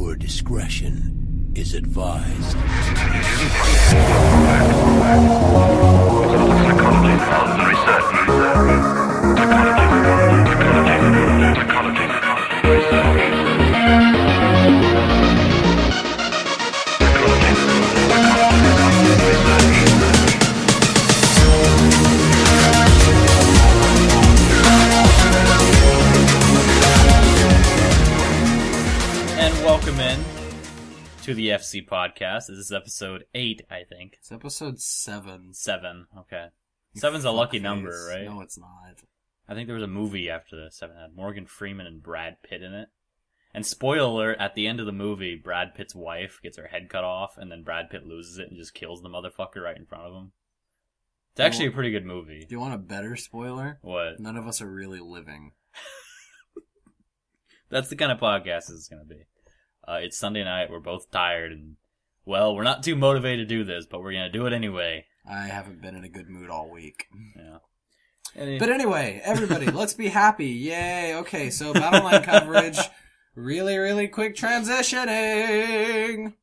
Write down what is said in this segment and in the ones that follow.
Viewer discretion is advised. Welcome in to the FC podcast. This is episode 8, I think. It's episode 7. 7, okay. 7's a lucky number, right? No, it's not. I think there was a movie after this. 7 had Morgan Freeman and Brad Pitt in it. And spoiler alert, at the end of the movie, Brad Pitt's wife gets her head cut off, and then Brad Pitt loses it and just kills the motherfucker right in front of him. It's actually a pretty good movie. Do you want a better spoiler? What? None of us are really living. That's the kind of podcast this is going to be. It's Sunday night, we're both tired, and, well, we're not too motivated to do this, but we're going to do it anyway. I haven't been in a good mood all week. Yeah. But anyway, everybody, let's be happy. Yay. Okay, so Battleline coverage. Really quick transitioning.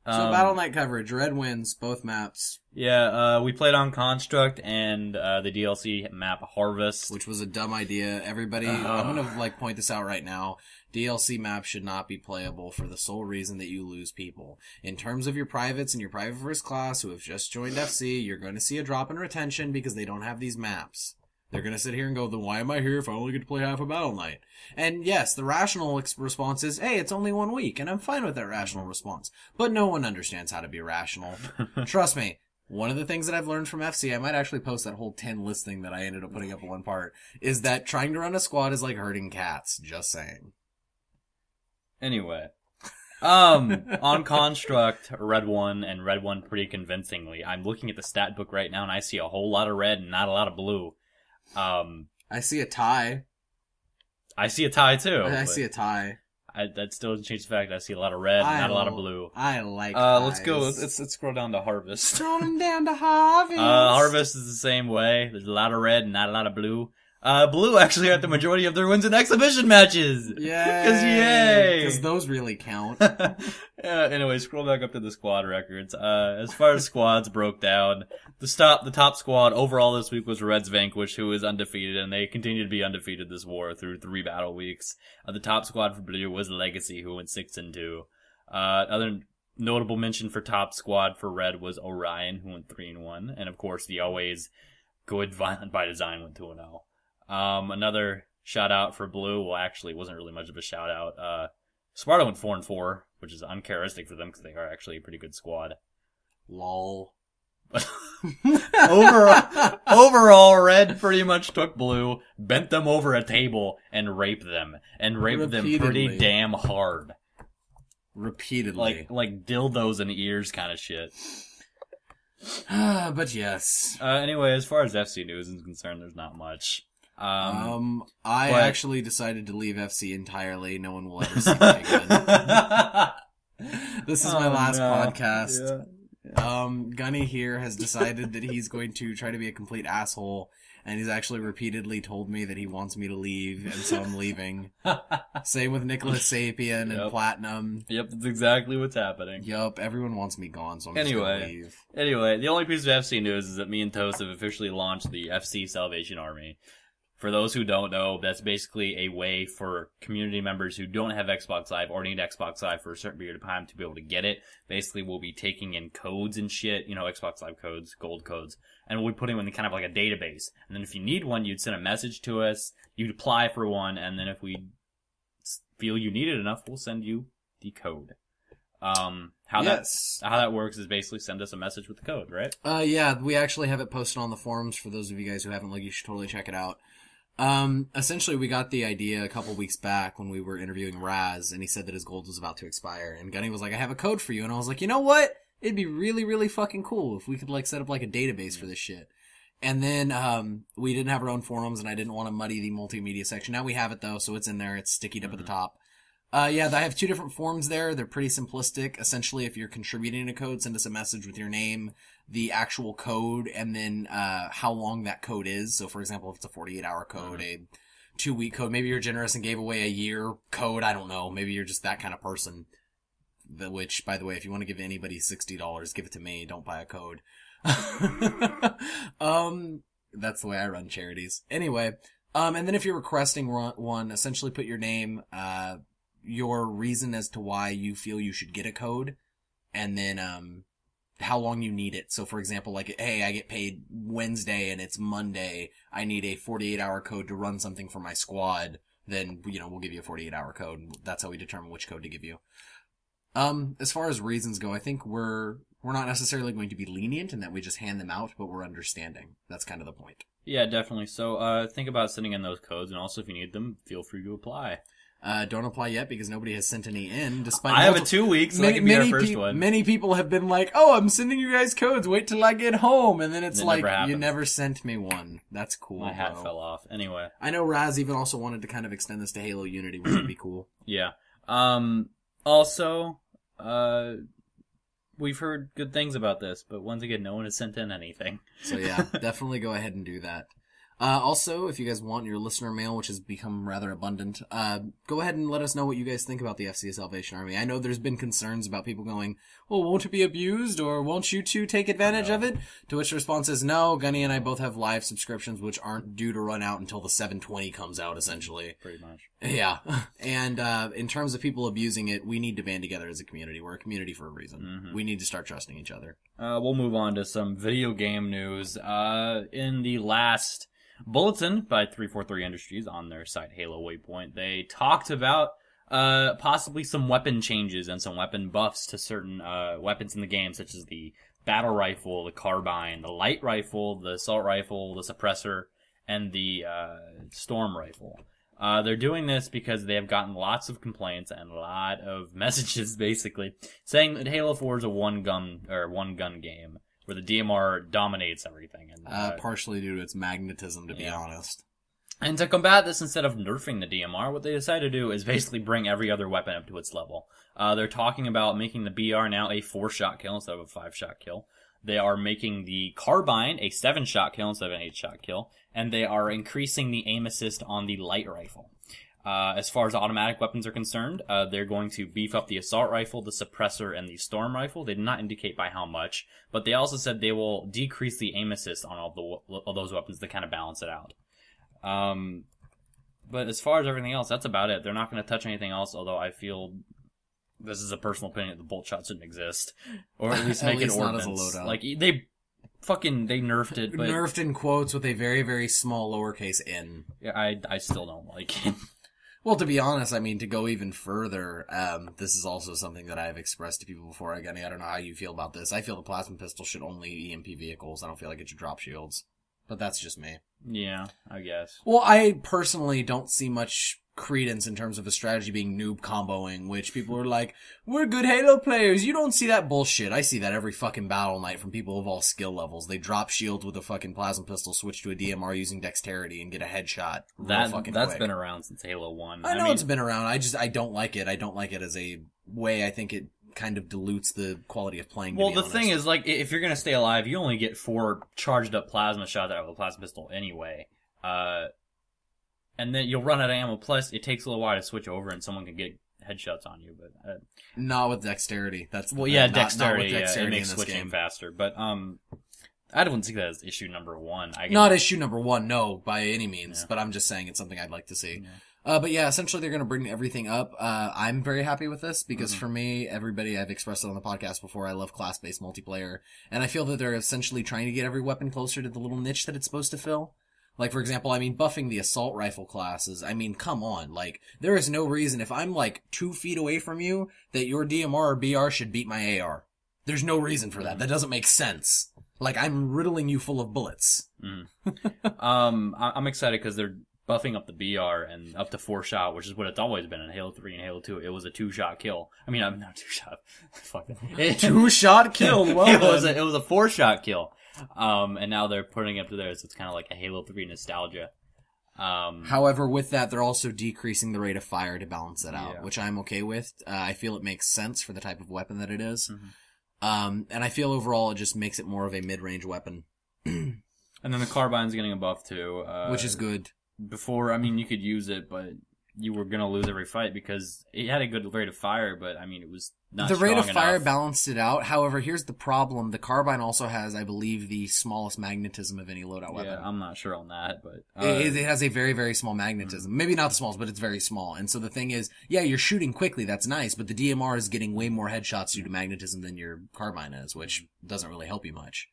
So Battle.net coverage. Red wins both maps. Yeah, we played on Construct and the DLC map Harvest. Which was a dumb idea. Everybody, I'm going to point this out right now. DLC maps should not be playable for the sole reason that you lose people. In terms of your privates and your private first class who have just joined FC, you're going to see a drop in retention because they don't have these maps. They're going to sit here and go, then why am I here if I only get to play half a Battle Night? And yes, the rational response is, hey, it's only 1 week, and I'm fine with that rational response. But no one understands how to be rational. Trust me. One of the things that I've learned from FC, I might actually post that whole 10 list thing that I ended up putting up in one part, is that trying to run a squad is like herding cats. Just saying. Anyway. On Construct, Red won, and Red won pretty convincingly. I'm looking at the stat book right now, and I see a whole lot of red and not a lot of blue. I see a tie. I see a tie, too. I see a tie. That still doesn't change the fact that I see a lot of red and not a lot of blue. I like ties. Let's go. Let's scroll down to Harvest. Scrolling down to Harvest. Harvest is the same way. There's a lot of red and not a lot of blue. Blue actually had the majority of their wins in exhibition matches. Yay! Because those really count. Anyway, scroll back up to the squad records. As far as squads broke down, the top squad overall this week was Reds Vanquish, who is undefeated, and they continue to be undefeated this war through 3 battle weeks. The top squad for Blue was Legacy, who went 6-2. Other notable mention for top squad for Red was Orion, who went 3-1, and of course the always good Violent by Design went 2-0. Another shout out for Blue, well actually it wasn't really much of a shout out. Sparta went 4-4, which is uncharacteristic for them because they are actually a pretty good squad. Lol. Overall, Red pretty much took Blue, bent them over a table, and raped them. And raped them pretty damn hard. Repeatedly. Like dildos in ears kind of shit. But yes. Anyway, as far as FC news is concerned, there's not much. I actually decided to leave FC entirely. No one will ever see me again. This is my last podcast. Yeah. Gunny here has decided that he's going to try to be a complete asshole, and he's actually repeatedly told me that he wants me to leave, and so I'm leaving. Same with Nicholas Sapien and Platinum. Yep, that's exactly what's happening. Yup, everyone wants me gone, so I'm just gonna leave. Anyway, the only piece of FC news is that me and Toast have officially launched the FC Salvation Army. For those who don't know, that's basically a way for community members who don't have Xbox Live or need Xbox Live for a certain period of time to be able to get it. Basically, we'll be taking in codes and shit, Xbox Live codes, gold codes, and we'll be putting them in kind of like a database. And then if you need one, you'd send a message to us, you'd apply for one, and then if we feel you need it enough, we'll send you the code. How that works is basically send us a message with the code, right? Yeah, we actually have it posted on the forums. For those of you guys who haven't looked, you should totally check it out. Essentially we got the idea a couple weeks back when we were interviewing Raz, and he said that his gold was about to expire, and Gunny was like, I have a code for you, and I was like, you know what? It'd be really fucking cool if we could set up a database for this shit. And then, we didn't have our own forums, and I didn't want to muddy the multimedia section. Now we have it though, so it's in there, it's stickied up at the top. I have 2 different forms there. They're pretty simplistic. Essentially, if you're contributing a code, send us a message with your name, the actual code, and then how long that code is. So, for example, if it's a 48-hour code, a 2-week code. Maybe you're generous and gave away a year code. I don't know. Maybe you're just that kind of person. Which, by the way, if you want to give anybody $60, give it to me. Don't buy a code. That's the way I run charities. Anyway, and then if you're requesting one, essentially put your name, your reason as to why you feel you should get a code, and then, how long you need it. So for example, like, hey, I get paid Wednesday and it's Monday. I need a 48-hour code to run something for my squad. Then, we'll give you a 48-hour code. That's how we determine which code to give you. As far as reasons go, I think we're not necessarily going to be lenient in that we just hand them out, but we're understanding. That's kind of the point. Yeah, definitely. So, think about sending in those codes, and also if you need them, feel free to apply. Don't apply yet because nobody has sent any in. Despite I have a 2 weeks, so that can be our first one. Many people have been like, "Oh, I'm sending you guys codes. Wait till I get home," and then it's like, "You never sent me one." That's cool. My hat fell off. Anyway, I know Raz even also wanted to kind of extend this to Halo Unity, which would be cool. Yeah. Also, we've heard good things about this, but once again, no one has sent in anything. So yeah, definitely go ahead and do that. Also, if you guys want your listener mail, which has become rather abundant, go ahead and let us know what you guys think about the FCA Salvation Army. I know there's been concerns about people going, well, won't it be abused, or won't you two take advantage of it? To which the response is, no, Gunny and I both have live subscriptions, which aren't due to run out until the 720 comes out, essentially. Pretty much. Yeah. And in terms of people abusing it, we need to band together as a community. We're a community for a reason. Mm-hmm. We need to start trusting each other. We'll move on to some video game news. In the last bulletin by 343 Industries on their site Halo Waypoint, they talked about possibly some weapon changes and some weapon buffs to certain weapons in the game, such as the battle rifle, the carbine, the light rifle, the assault rifle, the suppressor, and the storm rifle. They're doing this because they have gotten lots of complaints and a lot of messages, basically, saying that Halo 4 is a one-gun game, where the DMR dominates everything. And, partially due to its magnetism, to be honest. And to combat this, instead of nerfing the DMR, what they decided to do is basically bring every other weapon up to its level. They're talking about making the BR now a 4-shot kill instead of a 5-shot kill. They are making the carbine a 7-shot kill instead of an 8-shot kill. And they are increasing the aim assist on the light rifle. As far as automatic weapons are concerned, they're going to beef up the assault rifle, the suppressor, and the storm rifle. They did not indicate by how much, but they also said they will decrease the aim assist on all those weapons to kind of balance it out. But as far as everything else, that's about it. They're not going to touch anything else, although I feel, this is a personal opinion, the bolt shot shouldn't exist. Or at least make it ordnance. Not as a loadout. Like, they nerfed it, but... Nerfed in quotes with a very, very small lowercase n. Yeah, I still don't like it. Well, to be honest, I mean, to go even further, this is also something that I've expressed to people before. Again, I don't know how you feel about this. I feel the plasma pistol should only EMP vehicles. I don't feel like it should drop shields. But that's just me. Yeah, I guess. Well, I personally don't see much credence in terms of a strategy being noob comboing, which people are like, we're good Halo players. You don't see that bullshit. I see that every fucking battle night from people of all skill levels. They drop shields with a fucking plasma pistol, switch to a DMR using dexterity, and get a headshot. That's been around since Halo 1. I know it's been around. I don't like it. I don't like it as a way. I think it kind of dilutes the quality of playing. Well, the thing is, like, if you're gonna stay alive, you only get 4 charged up plasma shots out of a plasma pistol anyway. And then you'll run out of ammo. Plus, it takes a little while to switch over, and someone can get headshots on you. But not with dexterity. That's dexterity. It makes switching faster. But I don't think that is issue number 1. Not issue number 1, no, by any means. Yeah. But I'm just saying it's something I'd like to see. Yeah. But yeah, essentially they're going to bring everything up. I'm very happy with this because for me, everybody, I've expressed it on the podcast before, I love class-based multiplayer. And I feel that they're essentially trying to get every weapon closer to the little niche that it's supposed to fill. Like, for example, I mean, buffing the assault rifle classes, I mean, come on, like, there is no reason, if I'm, like, 2 feet away from you, that your DMR or BR should beat my AR. There's no reason for that. That doesn't make sense. Like, I'm riddling you full of bullets. I'm excited because they're buffing up the BR and up to 4-shot, which is what it's always been in Halo 3 and Halo 2. It was a 2-shot kill. I mean, not 2-shot. Fuck that. 2-shot kill? Well, it was a 4-shot kill. And now they're putting it up to there, so it's kind of like a Halo 3 nostalgia. However, with that, they're also decreasing the rate of fire to balance it out, which I'm okay with. I feel it makes sense for the type of weapon that it is. And I feel overall it just makes it more of a mid-range weapon. And then the carbine's getting a buff too. Which is good. before, I mean, you could use it, but you were gonna lose every fight because it had a good rate of fire, but I mean, it was not the strong rate of fire enough. balanced it out. However, here's the problem: the carbine also has, I believe, the smallest magnetism of any loadout weapon. Yeah, I'm not sure on that, but it has a very, very small magnetism. Maybe not the smallest, but it's very small. And so the thing is, yeah, you're shooting quickly. That's nice, but the DMR is getting way more headshots due to magnetism than your carbine is, which doesn't really help you much.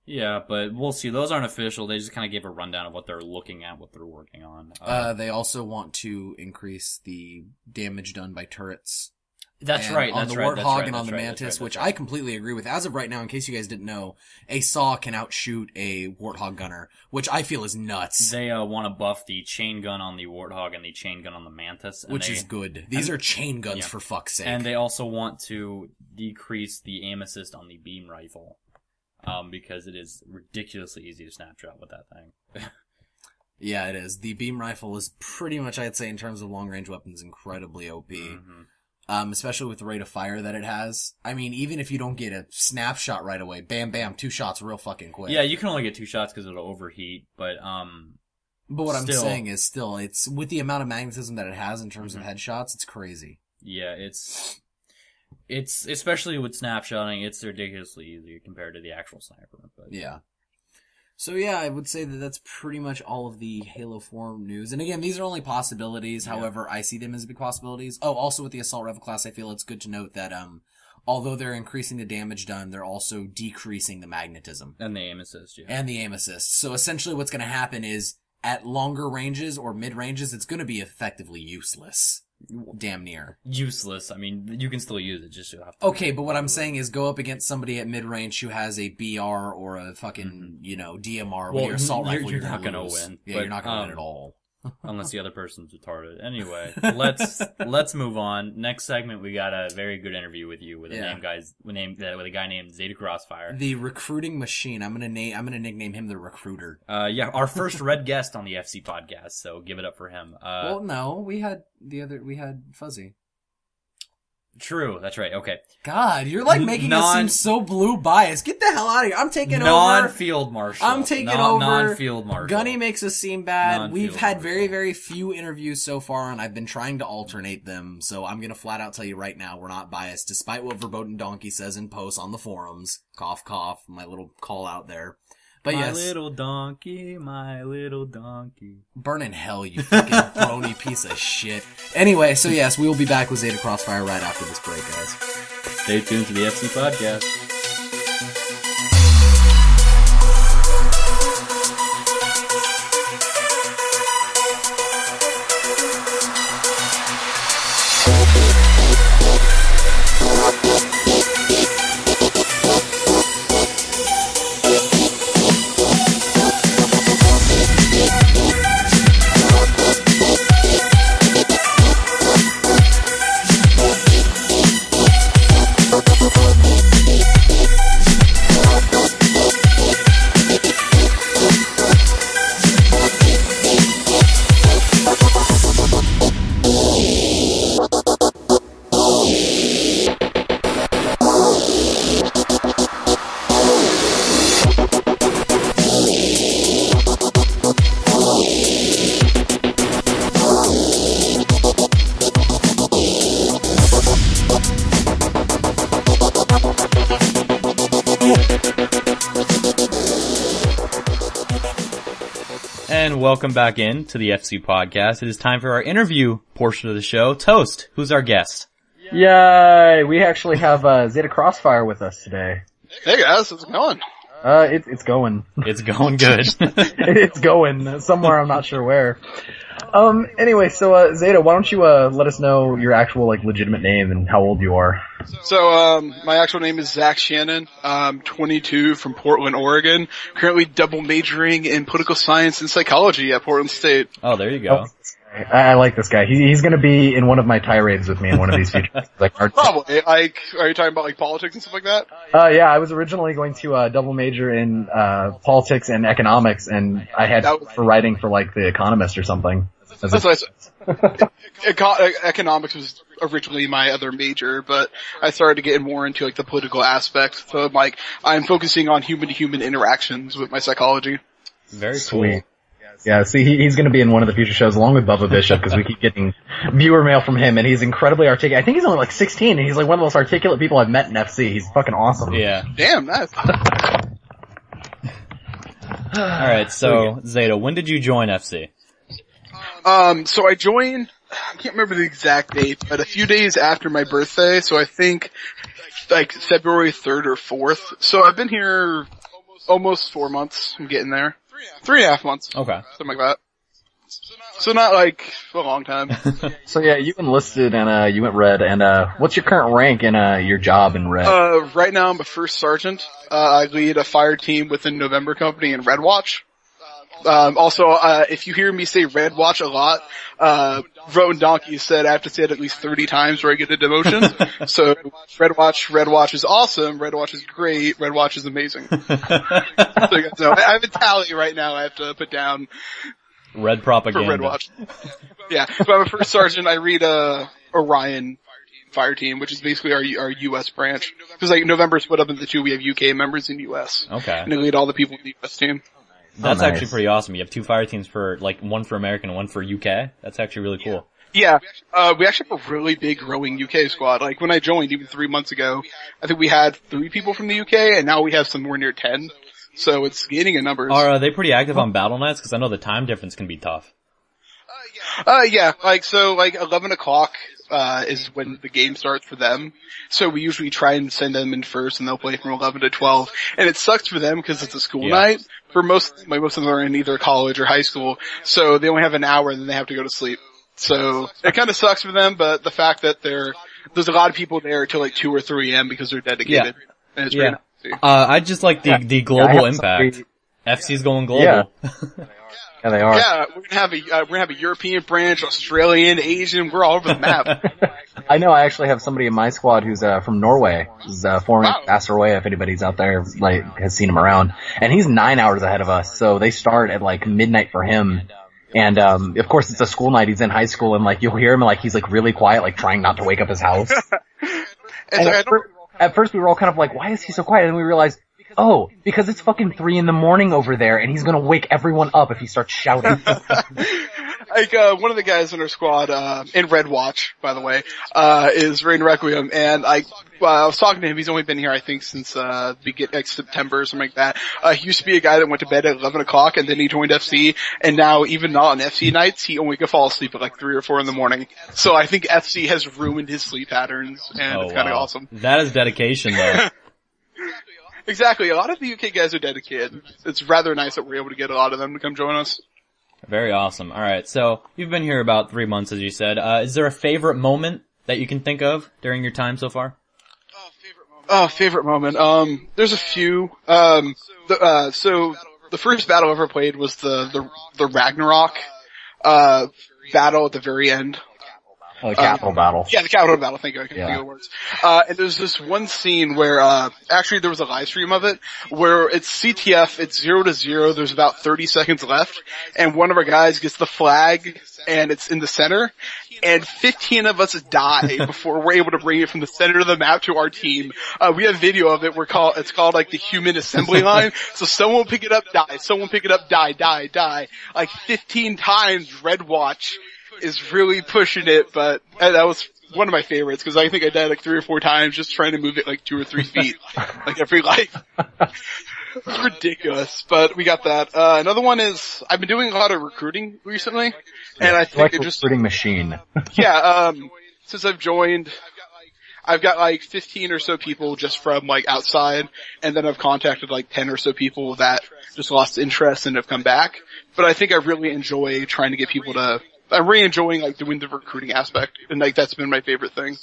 yeah, but we'll see. Those aren't official. They just kind of gave a rundown of what they're looking at, what they're working on. They also want to increase the damage done by turrets. That's right. On That's the right. Warthog and on the Mantis, which I completely agree with. As of right now, in case you guys didn't know, a SAW can outshoot a Warthog gunner, which I feel is nuts. They want to buff the chain gun on the Warthog and the chain gun on the Mantis. Which is good. These are chain guns, for fuck's sake. And they also want to decrease the aim assist on the beam rifle. Because it is ridiculously easy to snapshot with that thing. Yeah, it is. The beam rifle is pretty much, I'd say, in terms of long-range weapons, incredibly OP. Mm-hmm. Especially with the rate of fire that it has. I mean, even if you don't get a snapshot right away, bam, bam, 2 shots real fucking quick. Yeah, you can only get 2 shots because it'll overheat, but what I'm saying is still, it's, with the amount of magnetism that it has in terms of headshots, it's crazy. Yeah, it's especially with snapshotting, it's ridiculously easy compared to the actual sniper. But yeah. So yeah, I would say that that's pretty much all of the Halo 4 news. And again, these are only possibilities. Yeah. However, I see them as big possibilities. Oh, also with the Assault Rifle class, I feel it's good to note that although they're increasing the damage done, they're also decreasing the magnetism. And the aim assist, yeah. And the aim assist. So essentially what's going to happen is at longer ranges or mid ranges, it's going to be effectively useless. Damn near. Useless. I mean, you can still use it, just you have to. Okay, but what I'm saying is go up against somebody at mid-range who has a BR or a fucking, DMR with your assault rifle. You're not gonna win. Yeah, you're not gonna win at all. Unless the other person's retarded. Anyway, let's move on. Next segment, we got a very good interview with you with a guy named Zeta Crossfire, the recruiting machine. I'm gonna nickname him the recruiter. Yeah, our first red guest on the FC podcast. So give it up for him. Well, no, we had Fuzzy. True, that's right. Okay. God, you're like making us seem so blue biased. Get the hell out of here. I'm taking over. Non-field marshal. I'm taking over. Non-field marshal. Gunny makes us seem bad. We've had very, very few interviews so far, and I've been trying to alternate them. So I'm gonna flat out tell you right now, we're not biased, despite what Verboten Donkey says in posts on the forums. Cough, cough. My little call out there. But my little donkey. Burn in hell, you fucking brony piece of shit. Anyway, so yes, we will be back with Zeta Crossfire right after this break, guys. Stay tuned to the FC podcast. And welcome back in to the FC podcast. It is time for our interview portion of the show. Toast, who's our guest? Yay! We actually have Zeta Crossfire with us today. Hey guys, how's it going? It's going. It's going good. It's going somewhere. I'm not sure where. Anyway, so Zeta, why don't you let us know your actual legitimate name and how old you are? So my actual name is Zach Shannon. I'm 22 from Portland, Oregon. Currently double majoring in political science and psychology at Portland State. Oh, there you go. I like this guy. He's going to be in one of my tirades with me in one of these future. Probably. Are you talking about politics and stuff like that? Yeah, I was originally going to double major in politics and economics, and I had for writing for The Economist or something. That's nice. Economics was originally my other major, but I started to get more into the political aspect. So I'm focusing on human-to-human interactions with my psychology. Very sweet. Cool. Yeah, see, he's going to be in one of the future shows along with Bubba Bishop because we keep getting viewer mail from him, and he's incredibly articulate. I think he's only like 16, and he's like one of the most articulate people I've met in FC. He's fucking awesome. Yeah. Damn, nice. Alright, so, Zeta, when did you join FC? So I joined, I can't remember the exact date, but a few days after my birthday, so I think like February 3rd or 4th. So I've been here almost 4 months. I'm getting there. 3.5 months. Okay. Something like that. So not like a long time. So yeah, you enlisted and you went red, and what's your current rank in your job in red? Right now I'm a first sergeant. I lead a fire team within November Company in Red Watch. Also, if you hear me say Red Watch a lot, Rowan Donkey said I have to say it at least 30 times where I get a demotion. So, Red Watch is awesome, Red Watch is great, Red Watch is amazing. So you guys know, I have a tally right now I have to put down Red propaganda. for Red Watch. Yeah, but I'm a first sergeant, I read, Orion fire team, which is basically our US branch. Because like November split up into two, we have UK members in US. Okay. And I lead all the people in the US team. That's nice. actually pretty awesome. You have two fire teams for, like, one for American and one for UK. That's actually really cool. Yeah, we actually have a really big growing UK squad. Like when I joined even 3 months ago, I think we had 3 people from the UK and now we have somewhere near 10. So it's gaining in numbers. Are they pretty active on BattleNets? Because I know the time difference can be tough. Yeah, like 11 o'clock, is when the game starts for them. So we usually try and send them in first and they'll play from 11 to 12. And it sucks for them because it's a school night. For most of them are in either college or high school. So they only have an hour and then they have to go to sleep. So it kind of sucks for them, but the fact that there's a lot of people there till like 2 or 3 a.m. because they're dedicated. Yeah. And it's very nice to see. I just like the global impact. FC's going global. Yeah. Yeah, they are. Yeah, we're gonna have a European branch, Australian, Asian, we're all over the map. I know I actually have somebody in my squad who's from Norway. He's former Ambassador Way, if anybody's out there like has seen him around. And he's 9 hours ahead of us, so they start at like midnight for him. And of course it's a school night, he's in high school, and like you'll hear him like he's like really quiet, like trying not to wake up his house. And at first we were all kind of like, why is he so quiet? And we realized, oh, because it's fucking 3 a.m. over there, and he's gonna wake everyone up if he starts shouting. Like, one of the guys in our squad, in Red Watch, by the way, is Rain Requiem, and I was talking to him, he's only been here, I think, since, like September or something like that. He used to be a guy that went to bed at 11 o'clock, and then he joined FC, and now, even not on FC nights, he only can fall asleep at like 3 or 4 in the morning. So I think FC has ruined his sleep patterns, and it's kinda awesome. That is dedication, though. Exactly, a lot of the UK guys are dedicated. It's rather nice that we're able to get a lot of them to come join us. Very awesome. Alright, so you've been here about 3 months, as you said. Is there a favorite moment that you can think of during your time so far? Favorite moment. There's a few. So the first battle I ever played was the Ragnarok, battle at the very end. Oh, the capital battle. Yeah, the capital battle, thank you, I can't think of the words. And there's this one scene where, actually there was a live stream of it, where it's CTF, it's 0-0, there's about 30 seconds left, and one of our guys gets the flag, and it's in the center, and 15 of us die before we're able to bring it from the center of the map to our team. We have video of it, it's called like the human assembly line, so someone will pick it up, die, someone pick it up, die. Like 15 times Red Watch is really pushing it, but that was one of my favorites because I think I died like 3 or 4 times just trying to move it like 2 or 3 feet, like every life. It's ridiculous, but we got that. Another one is I've been doing a lot of recruiting recently, and I think like a recruiting machine. Yeah, since I've joined, I've got like 15 or so people just from like outside, and then I've contacted like 10 or so people that just lost interest and have come back. But I think I really enjoy trying to get people to. I'm really enjoying like doing the recruiting aspect, and like that's been my favorite thing.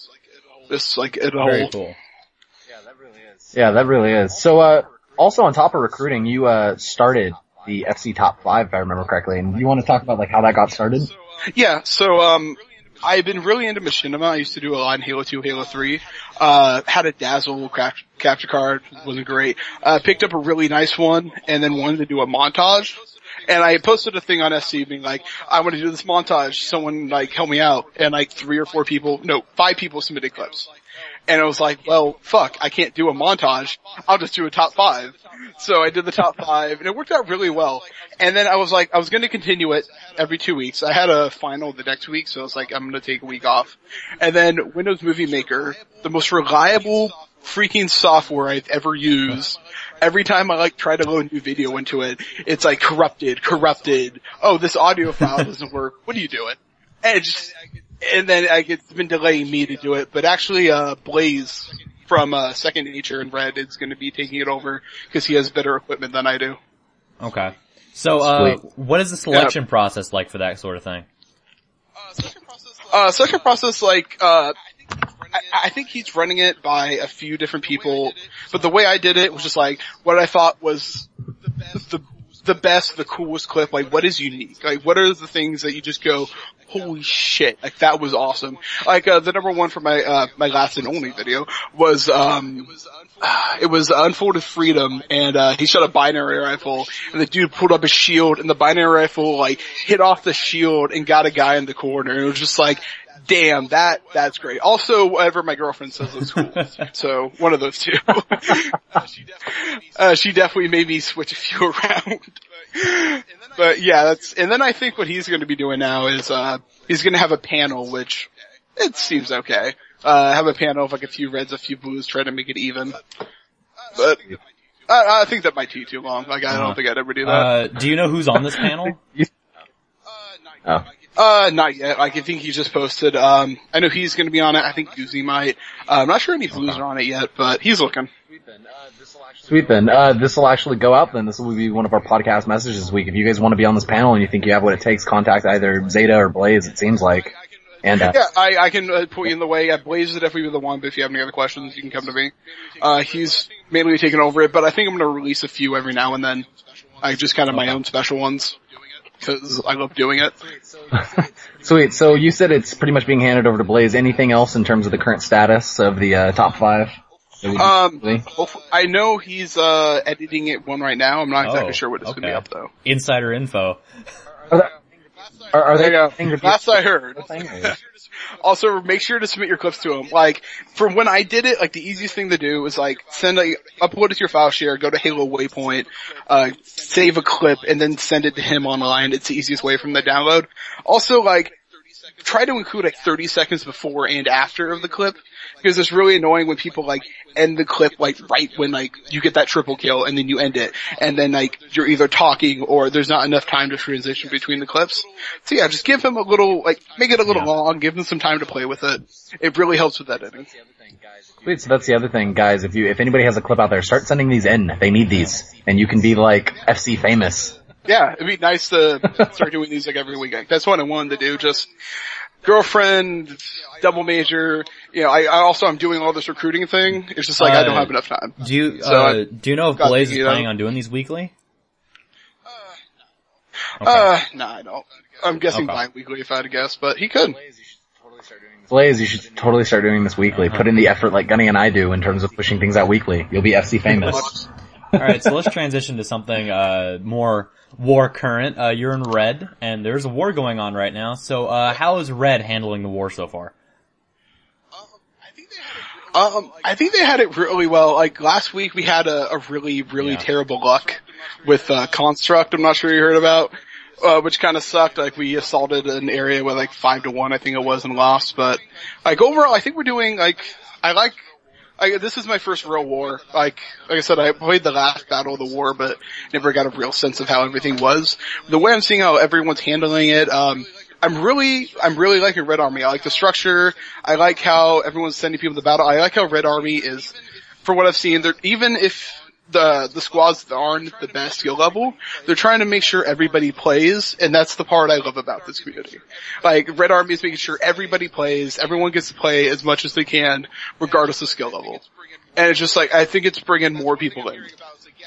This like as a whole. Very cool. Yeah, that really is. So, also on top of recruiting, you started the FC Top 5, if I remember correctly, and you want to talk about like how that got started? Yeah, so I've been really into machinima. I used to do a lot in Halo 2, Halo 3. Had a Dazzle, capture card. Wasn't great. Picked up a really nice one and then wanted to do a montage. And I posted a thing on SC being like, I want to do this montage. Someone like help me out. And like 5 people submitted clips. And I was like, well, fuck, I can't do a montage. I'll just do a top 5. So I did the top 5 and it worked out really well. And then I was like, I was going to continue it every 2 weeks. I had a final the next week, so I was like, I'm going to take a week off. And then Windows Movie Maker, the most reliable freaking software I've ever used. Every time I like try to load new video into it, it's like corrupted. Oh, this audio file doesn't work. What are you doing? And then it's been delaying me to do it. But actually, Blaze from Second Nature and Red is going to be taking it over because he has better equipment than I do. Okay. So, what is the selection process like for that sort of thing? Selection process, like, I think he's running it by a few different people, but the way I did it was just like, what I thought was the best, the coolest clip, like what is unique? Like what are the things that you just go, holy shit, like that was awesome. Like, the number one for my last and only video was, it was Unfolded Freedom, and he shot a binary rifle, and the dude pulled up his shield, and the binary rifle, like, hit off the shield and got a guy in the corner, and it was just like, damn, that's great. Also, whatever my girlfriend says looks cool. So, one of those two. She definitely made me switch a few around. But yeah, and then I think what he's gonna be doing now is, he's gonna have a panel, which, it seems okay. Have a panel of like a few reds, a few blues, try to make it even. But, I think that might take too long. Like, I don't think I'd ever do that. Do you know who's on this panel? Not yet. Like, I think he just posted, I know he's gonna be on it. I think Uzi might. I'm not sure any blues are on it yet, but he's looking. Sweet then. This will actually go out then. This will be one of our podcast messages this week. If you guys want to be on this panel and you think you have what it takes, contact either Zeta or Blaze, it seems like. And, yeah, I can point you in the way. Yeah, Blaze is definitely the one, but if you have any other questions, you can come to me. He's mainly taking over it, but I think I'm gonna release a few every now and then. I just kind of my own special ones. Cause I love doing it. Sweet. So you said it's pretty much being handed over to Blaze. Anything else in terms of the current status of the, top 5? I know he's, editing it one right now. I'm not exactly sure what it's gonna be up though. Insider info. Are they? Last I heard. Also, make sure to submit your clips to him. Like, from when I did it, like, the easiest thing to do was, like, upload it to your file share, go to Halo Waypoint, save a clip, and then send it to him online. It's the easiest way from the download. Also, like, try to include, like, 30 seconds before and after of the clip, because it's really annoying when people, like, end the clip, like, right when, like, you get that triple kill, and then you end it, and then, like, you're either talking, or there's not enough time to transition between the clips. So yeah, just give him a little, like, make it a little long, give him some time to play with it. It really helps with editing. Wait, so that's the other thing, guys. If anybody has a clip out there, start sending these in. They need these. And you can be, like, FC famous. Yeah, it'd be nice to start doing these, like, every week. That's what I wanted to do, just girlfriend, double major, you know, I'm doing all this recruiting thing. It's just like, I don't have enough time. Do you know if Blaze is planning on doing these weekly? Nah, I don't. I'm guessing bi-weekly if I had to guess, but he could. Blaze, you should totally start doing this weekly. Put in the effort like Gunny and I do in terms of pushing things out weekly. You'll be FC famous. Alright, so let's transition to something, more war current. You're in Red, and there's a war going on right now, so, how is Red handling the war so far? I think they had it really well. Like, last week we had a really terrible luck with, Construct, I'm not sure you heard about, which kinda sucked. Like, we assaulted an area with like 5-1, I think it was, and lost, but, like, overall, I think we're doing, this is my first real war. Like I said, I played the last battle of the war, but never got a real sense of how everything was. The way I'm seeing how everyone's handling it, I'm really liking Red Army. I like the structure. I like how everyone's sending people to battle. I like how Red Army is, for what I've seen, even if the squads aren't the best skill level, they're trying to make sure everybody plays, and that's the part I love about this community. Like, Red Army is making sure everybody plays, everyone gets to play as much as they can, regardless of skill level. And it's just like, I think it's bringing more people in.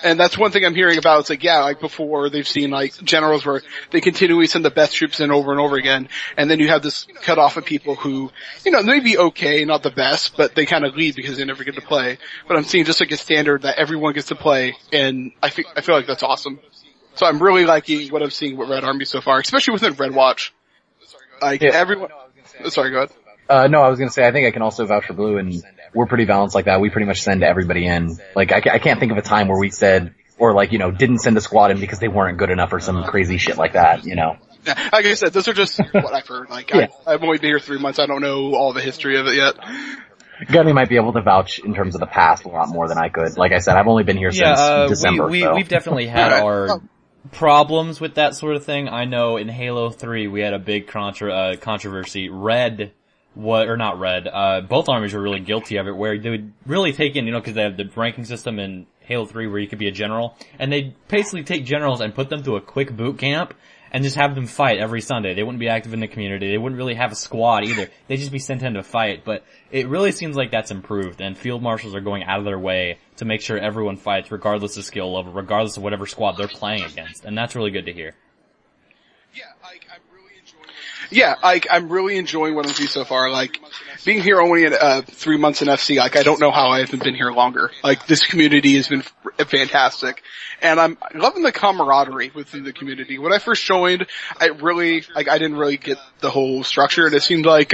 And that's one thing I'm hearing about. It's like, yeah, like before they've seen like generals where they continually send the best troops in over and over again. And then you have this cutoff of people who, may be okay, not the best, but they kind of leave because they never get to play. But I'm seeing just like a standard that everyone gets to play. And I feel like that's awesome. So I'm really liking what I'm seeing with Red Army so far, especially within Red Watch. Like everyone, sorry, go ahead. No, I was gonna say, I think I can also vouch for Blue, and we're pretty balanced like that. We pretty much send everybody in. Like, I can't think of a time where we said, or like, didn't send a squad in because they weren't good enough or some crazy shit like that, Yeah, like I said, those are just what I've heard. Like, yeah. I've only been here 3 months. I don't know all the history of it yet. Gunny might be able to vouch in terms of the past a lot more than I could. Like I said, I've only been here since December. We've definitely had our problems with that sort of thing. I know in Halo 3 we had a big controversy. Both armies were really guilty of it, where they would really take in, because they have the ranking system in Halo 3 where you could be a general, and they'd basically take generals and put them through a quick boot camp and just have them fight every Sunday. They wouldn't be active in the community. They wouldn't really have a squad either. They'd just be sent in to fight. But it really seems like that's improved, and field marshals are going out of their way to make sure everyone fights regardless of skill level, regardless of whatever squad they're playing against. And that's really good to hear. I'm really enjoying what I'm seeing so far. Like, being here only 3 months in FC, like, I don't know how I haven't been here longer. Like, this community has been fantastic. And I'm loving the camaraderie within the community. When I first joined, I didn't really get the whole structure, and it seemed like,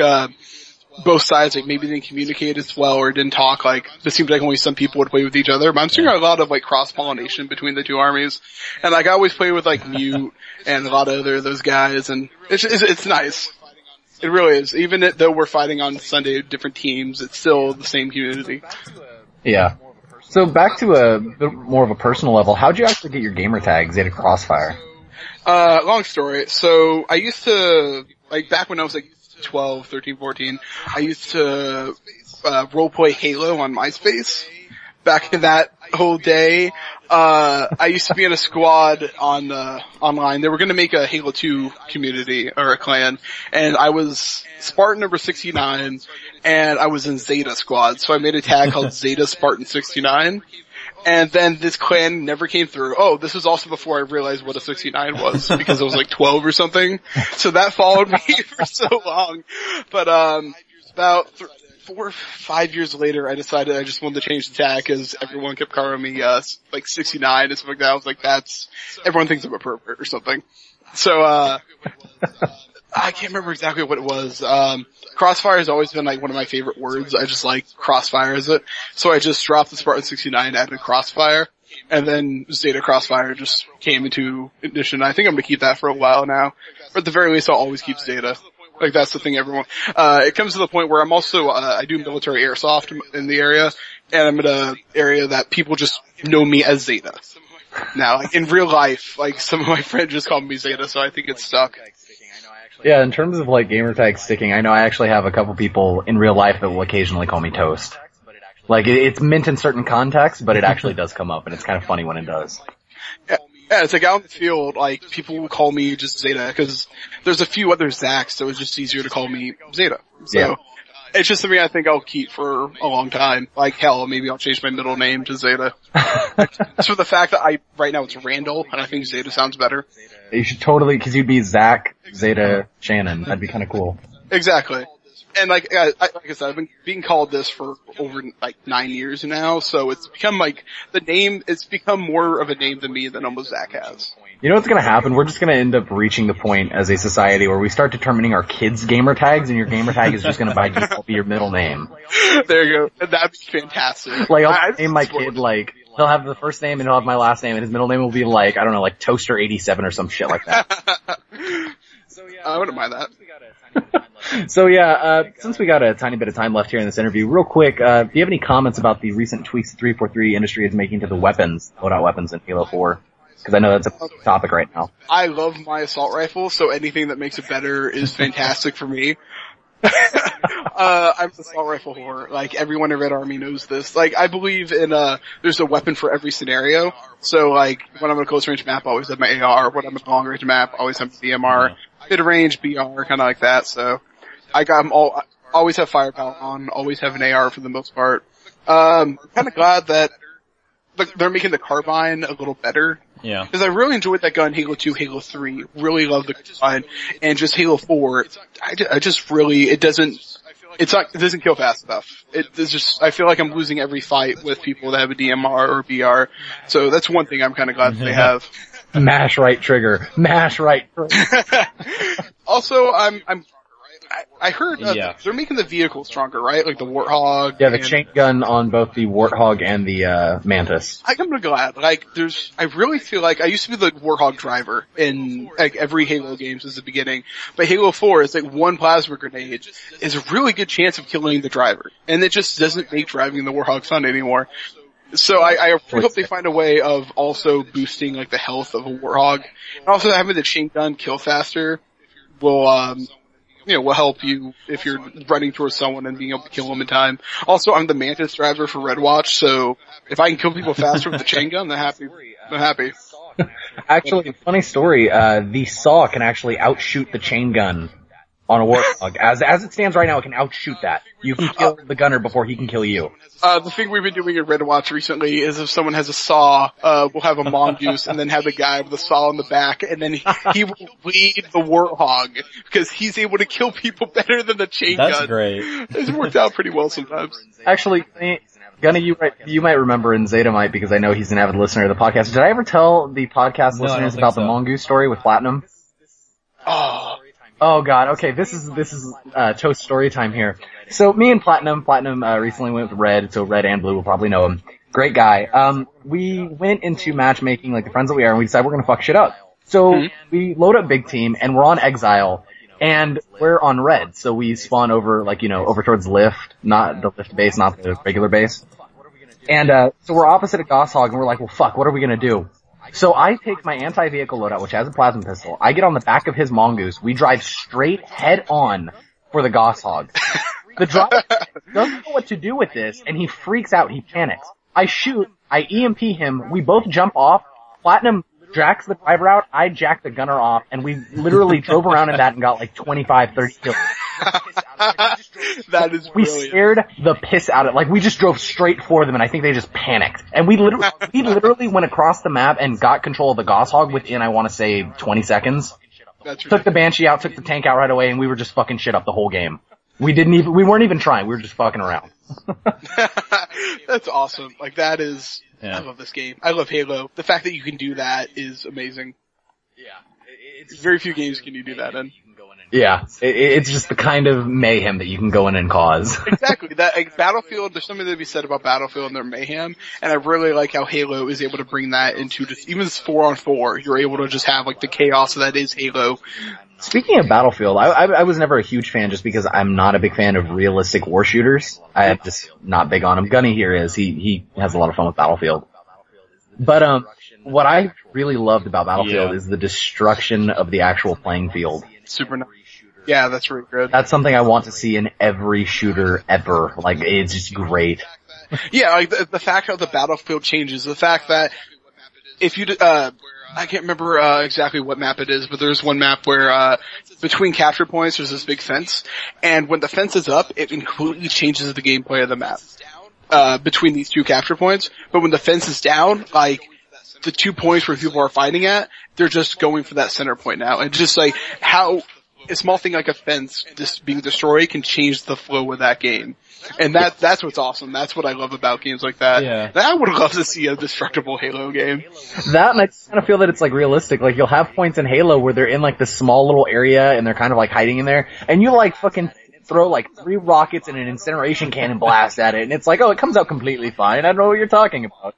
both sides, like, maybe didn't communicate as well or didn't talk. Like, it seemed like only some people would play with each other. But I'm seeing a lot of, like, cross-pollination between the two armies. And, like, I always play with, like, Mute and a lot of those guys, and it's nice. It really is. Even though we're fighting on Sunday different teams, it's still the same community. Yeah. So back to a bit more of a personal level, how'd you actually get your gamer tag, Zeta Crossfire? Long story. So, I used to, like, back when I was, like, 12, 13, 14, I used to roleplay Halo on MySpace. Back in that whole day, I used to be in a squad on online. They were going to make a Halo 2 community or a clan, and I was Spartan number 69, and I was in Zeta squad. So I made a tag called Zeta Spartan 69. And then this clan never came through. Oh, this was also before I realized what a 69 was, because I was like 12 or something. So that followed me for so long. But, about 4 or 5 years later, I decided I just wanted to change the tag because everyone kept calling me, like 69 and stuff like that. I was like, everyone thinks I'm a pervert or something. So, I can't remember exactly what it was. Crossfire has always been like one of my favorite words. I just like crossfire as it. So I just dropped the Spartan 69, added Crossfire, and then Zeta Crossfire just came into addition. I think I'm gonna keep that for a while now. But at the very least, I'll always keep Zeta. Like, that's the thing everyone, it comes to the point where I'm also, I do military airsoft in the area, and I'm in an area that people just know me as Zeta. Now, like, in real life, like, some of my friends just call me Zeta, so I think it's stuck. Yeah, in terms of like gamer tag sticking, I know I actually have a couple people in real life that will occasionally call me Toast. Like, it's meant in certain contexts, but it actually does come up, and it's kind of funny when it does. Yeah, it's like out in the field, like, people will call me just Zeta, because there's a few other Zachs, so it's just easier to call me Zeta. So, It's just something I think I'll keep for a long time. Like, hell, maybe I'll change my middle name to Zeta. Just for the fact that right now it's Randall, and I think Zeta sounds better. You should totally, cause you'd be Zach, Zeta, Shannon. That'd be kinda cool. Exactly. And like I said, I've been being called this for over like 9 years now, so it's become like it's become more of a name than me than almost Zach has. You know what's gonna happen? We're just gonna end up reaching the point as a society where we start determining our kids' gamer tags, and your gamer tag is just gonna by default be your middle name. There you go. That'd be fantastic. Like, I'll name my kid, like, he'll have the first name and he'll have my last name, and his middle name will be like, I don't know, like Toaster87 or some shit like that. I wouldn't mind that. So yeah, since we got a tiny bit of time left here in this interview, real quick, do you have any comments about the recent tweaks 343 Industry is making to the weapons, loadout weapons in Halo 4? Because I know that's a topic right now. I love my assault rifle, so anything that makes it better is fantastic for me. I'm an assault rifle whore. Like, everyone in Red Army knows this. Like, I believe in, there's a weapon for every scenario. So, like, when I'm in a close range map, I always have my AR. When I'm in a long range map, I always have my DMR. Mid range, BR, kinda like that. So, I always have firepower on, always have an AR for the most part. Kinda glad that they're making the carbine a little better. Yeah. Because I really enjoyed that gun in Halo 2, Halo 3. Really love the carbine. And just Halo 4, I just really, it doesn't kill fast enough. I feel like I'm losing every fight with people that have a DMR or BR. So that's one thing I'm kind of glad that they have. Mash right trigger. Mash right trigger. Also, I heard they're making the vehicle stronger, right? Like the Warthog. Yeah, the chain gun on both the Warthog and the Mantis. I'm glad. Like, I really feel like I used to be the Warthog driver in like every Halo game since the beginning. But Halo 4 is like one plasma grenade is a really good chance of killing the driver, and it just doesn't make driving the Warthog fun anymore. So I really hope they find a way of also boosting like the health of a Warthog, and also having the chain gun kill faster will will help you if you're running towards someone and being able to kill them in time. Also, I'm the Mantis driver for Red Watch, so if I can kill people faster with the chain gun, I'm happy. Actually, funny story, the saw can actually outshoot the chain gun on a Warthog. As it stands right now, it can outshoot that. You can kill the gunner before he can kill you. The thing we've been doing in Red Watch recently is if someone has a saw, we'll have a mongoose and then have the guy with the saw in the back, and then he will lead the Warthog because he's able to kill people better than the chain gun. That's great. It's worked out pretty well sometimes. Actually, Gunny, you might remember, and Zeta might, because I know he's an avid listener of the podcast. Did I ever tell the podcast listeners about the mongoose story with Platinum? Oh god, okay, this is Toast story time here. So me and Platinum recently went with Red, so Red and Blue will probably know him. Great guy. We went into matchmaking like the friends that we are, and we decided we're gonna fuck shit up. So we load up big team, and we're on Exile, and we're on Red, so we spawn over, over towards Lift, not the Lift base, not the regular base. And, so we're opposite of Gosshog, and we're like, well fuck, what are we gonna do? So I take my anti-vehicle loadout, which has a plasma pistol. I get on the back of his mongoose. We drive straight head on for the Gosshog. The driver doesn't know what to do with this, and he freaks out. He panics. I shoot. I EMP him. We both jump off. Platinum jacks the driver out. I jack the gunner off, and we literally drove around in that and got like 25, 30 kills. That is brilliant. We scared the piss out of it. Like, we just drove straight for them, and I think they just panicked. And we literally went across the map and got control of the Gosshog within, I want to say, 20 seconds. Took the Banshee out, took the tank out right away, and we were just fucking shit up the whole game. We weren't even trying. We were just fucking around. That's awesome. Like, that is, I love this game. I love Halo. The fact that you can do that is amazing. Yeah. Very few games can you do that in. Yeah, it's just the kind of mayhem that you can go in and cause. Exactly. Battlefield, there's something to be said about Battlefield and their mayhem, and I really like how Halo is able to bring that into just, even this 4-on-4, you're able to just have like the chaos that is Halo. Speaking of Battlefield, I was never a huge fan just because I'm not a big fan of realistic war shooters. I'm just not big on them. Gunny here is. He has a lot of fun with Battlefield. But, what I really loved about Battlefield is the destruction of the actual playing field. Super nice. Yeah, that's really good. That's something I want to see in every shooter ever. Like, it's just great. Yeah, like the fact how the battlefield changes, the fact that if you, I can't remember exactly what map it is, but there's one map where between capture points there's this big fence, and when the fence is up, it completely changes the gameplay of the map between these two capture points. But when the fence is down, like the 2 points where people are fighting at, they're just going for that center point now. And just like how a small thing like a fence just being destroyed can change the flow of that game. And that's what's awesome. That's what I love about games like that. Yeah. I would love to see a destructible Halo game. That, and I kind of feel that it's like realistic. Like, you'll have points in Halo where they're in like this small little area and they're kind of like hiding in there, and you like fucking throw like 3 rockets and an incineration cannon blast at it, and it's like, oh, it comes out completely fine. I don't know what you're talking about.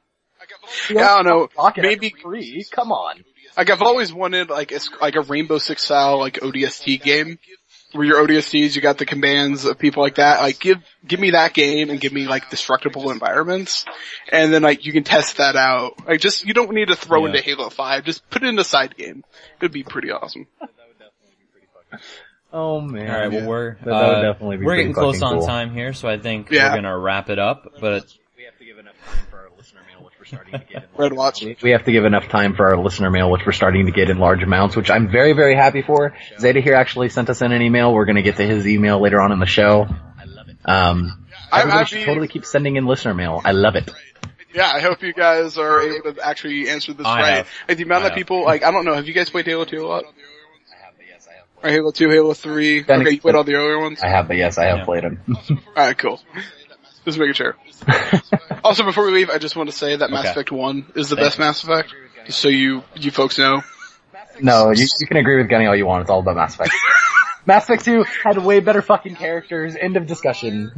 Yeah, I don't know. Maybe 3. Come on. Like, I've always wanted like a Rainbow Six style like ODST game, where your ODSTs, you got the commands of people like that. Like, give me that game and give me like destructible environments, and then like you can test that out. Like, just, you don't need to throw into Halo 5. Just put it in a side game. It'd be pretty awesome. Oh man. All right, well we're definitely be we're getting close on cool. time here, so I think we're gonna wrap it up. But we have to give enough time for our listener mail, which we're starting to get. Red Watch. We have to give enough time for our listener mail, which we're starting to get in large amounts, which I'm very, very happy for. Zeta here actually sent us in an email. We're going to get to his email later on in the show. Everybody should totally keep sending in listener mail. I love it. Yeah, I hope you guys are able to actually answer this right. Like, the amount of people, like, I don't know, have you guys played Halo 2 a lot? I have, but yes, I have. Or Halo 2, Halo 3? Okay, you played all the earlier ones? I have, but yes, I have played them. Alright, cool. Just making sure. Also, before we leave, I just want to say that Mass Effect 1 is the best Mass Effect, just so you folks know. No, you can agree with Gunny all you want, it's all about Mass Effect. Mass Effect 2 had way better fucking characters, end of discussion.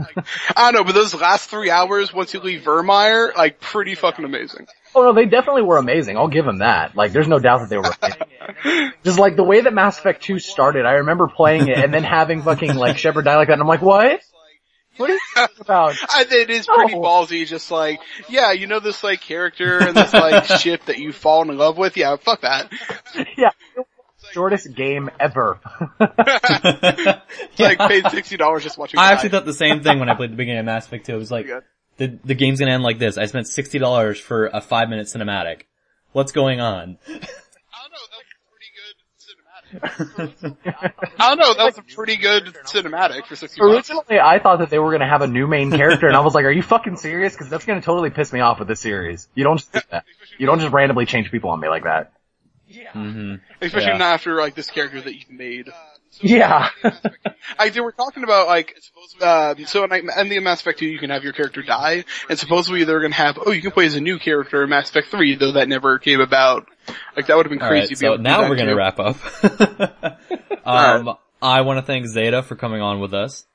I don't know, but those last 3 hours, once you leave Vermeer, like, pretty fucking amazing. Oh no, they definitely were amazing, I'll give them that. Like, there's no doubt that they were amazing. Just like, the way that Mass Effect 2 started, I remember playing it and then having fucking, like, Shepard die like that, and I'm like, what? What are you talking about? It is pretty ballsy, just like, yeah, you know this, like, character and this, like, ship that you've fallen in love with? Yeah, fuck that. Yeah. Shortest game ever. It's like, paid $60 just watching I actually thought the same thing when I played the beginning of Mass Effect 2. It was like, the game's gonna end like this. I spent $60 for a 5-minute cinematic. What's going on? I don't know, that was a pretty good cinematic for $60. Originally, I thought that they were gonna have a new main character, and I was like, are you fucking serious? Because that's gonna totally piss me off with this series. You don't just do that. You don't just randomly change people on me like that. Mm-hmm. Especially not after, like, this character that you've made. Yeah. They were talking about, like, so in the Mass Effect 2 you can have your character die, and supposedly they're gonna have, you can play as a new character in Mass Effect 3, though that never came about. Like, that would have been crazy. Alright, so now we're gonna wrap up. I wanna thank Zeta for coming on with us.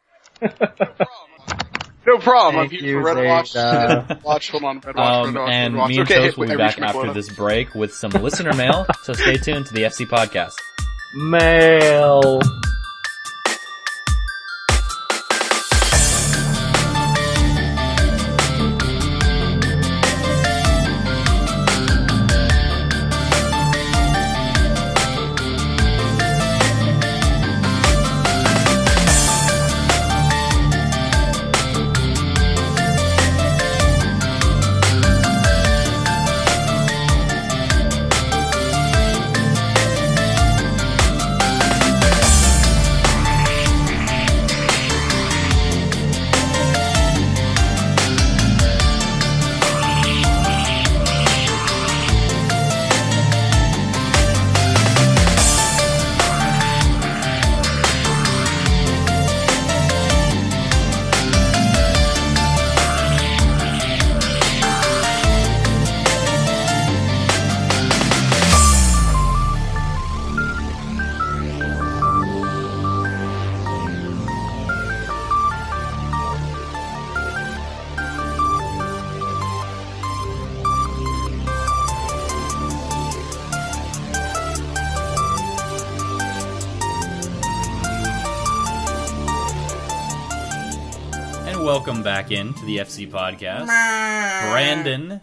No problem. Thank I'm you, here for Red Watch. Hold on, Red Watch. And me and Toast will be back after this break with some listener mail, so stay tuned to the FC Podcast. Mail. Welcome back into the FC Podcast. Brandon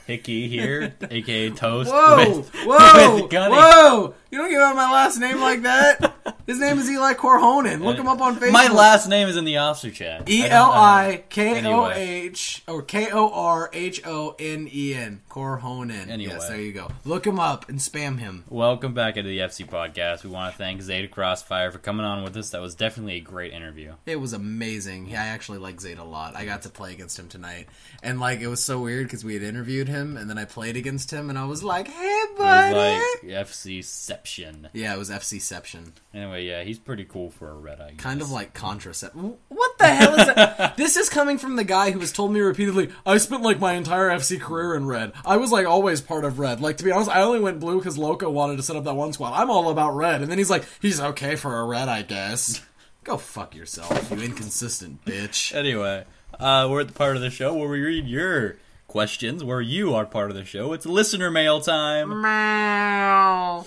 Hickey here, aka Toast. Whoa! With Gunny. Whoa! You don't give out my last name like that. His name is Eli Corhonen. Look him up on Facebook. My last name is in the officer chat. ELIKOH or KORHONEN. Corhonen. Anyway. Yes, there you go. Look him up and spam him. Welcome back into the FC Podcast. We want to thank Zeta Crossfire for coming on with us. That was definitely a great interview. It was amazing. Yeah, I actually like Zeta a lot. I got to play against him tonight. And, like, it was so weird because we had interviewed him, and then I played against him, and I was like, hey, buddy! It was like FC-ception. Yeah, it was FC-ception. Anyway, yeah, he's pretty cool for a red, I guess. Kind of like Contracept. What the hell is that? This is coming from the guy who has told me repeatedly, I spent, like, my entire FC career in red. I was, like, always part of red. Like, to be honest, I only went blue because Loco wanted to set up that one squad. I'm all about red. And then he's like, he's okay for a red, I guess. Go fuck yourself, you inconsistent bitch. Anyway, we're at the part of the show where we read your questions, where you are part of the show. It's listener mail time. Meow.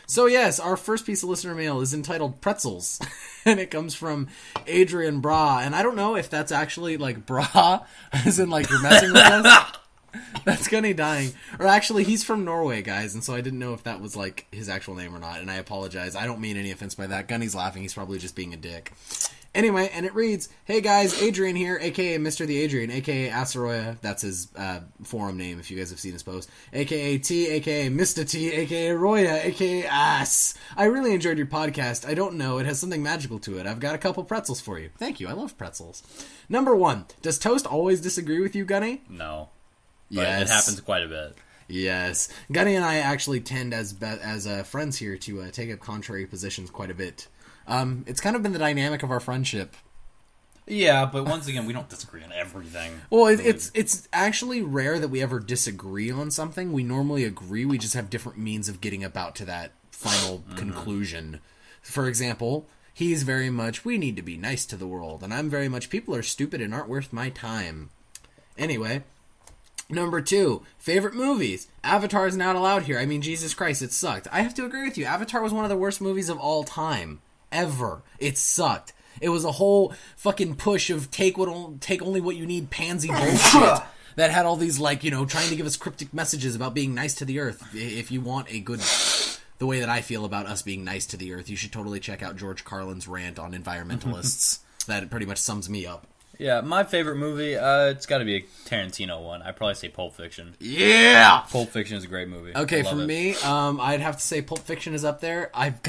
So yes, our first piece of listener mail is entitled Pretzels, and it comes from Adrian Bra, and I don't know if that's actually, like, bra, as in, like, you're messing with us. That's Gunny dying. Or actually, he's from Norway, guys, and so I didn't know if that was, like, his actual name or not, and I apologize. I don't mean any offense by that. Gunny's laughing. He's probably just being a dick. Anyway, and it reads, hey guys, Adrian here, aka Mr. the Adrian, aka Asaroya, that's his forum name if you guys have seen his post, aka T, aka Mr. T, aka Roya, aka Ass. I really enjoyed your podcast. I don't know, it has something magical to it. I've got a couple pretzels for you. Thank you, I love pretzels. Number 1, does Toast always disagree with you, Gunny? No. but it happens quite a bit. Yes. Gunny and I actually tend as friends here to take up contrary positions quite a bit. It's kind of been the dynamic of our friendship. Yeah, but once again, we don't disagree on everything. Well, it's actually rare that we ever disagree on something. We normally agree. We just have different means of getting about to that final conclusion. For example, he's very much, we need to be nice to the world. And I'm very much, people are stupid and aren't worth my time. Anyway, number 2, favorite movies. Avatar is not allowed here. I mean, Jesus Christ, it sucked. I have to agree with you. Avatar was one of the worst movies of all time. Ever. It sucked. It was a whole fucking push of take only what you need pansy bullshit that had all these, like, you know, trying to give us cryptic messages about being nice to the earth. If you want a good, the way that I feel about us being nice to the earth, you should totally check out George Carlin's rant on environmentalists. That pretty much sums me up. Yeah, my favorite movie, it's got to be a Tarantino one. I'd probably say Pulp Fiction. Yeah! Pulp Fiction is a great movie. Okay, for me, I'd have to say Pulp Fiction is up there. I've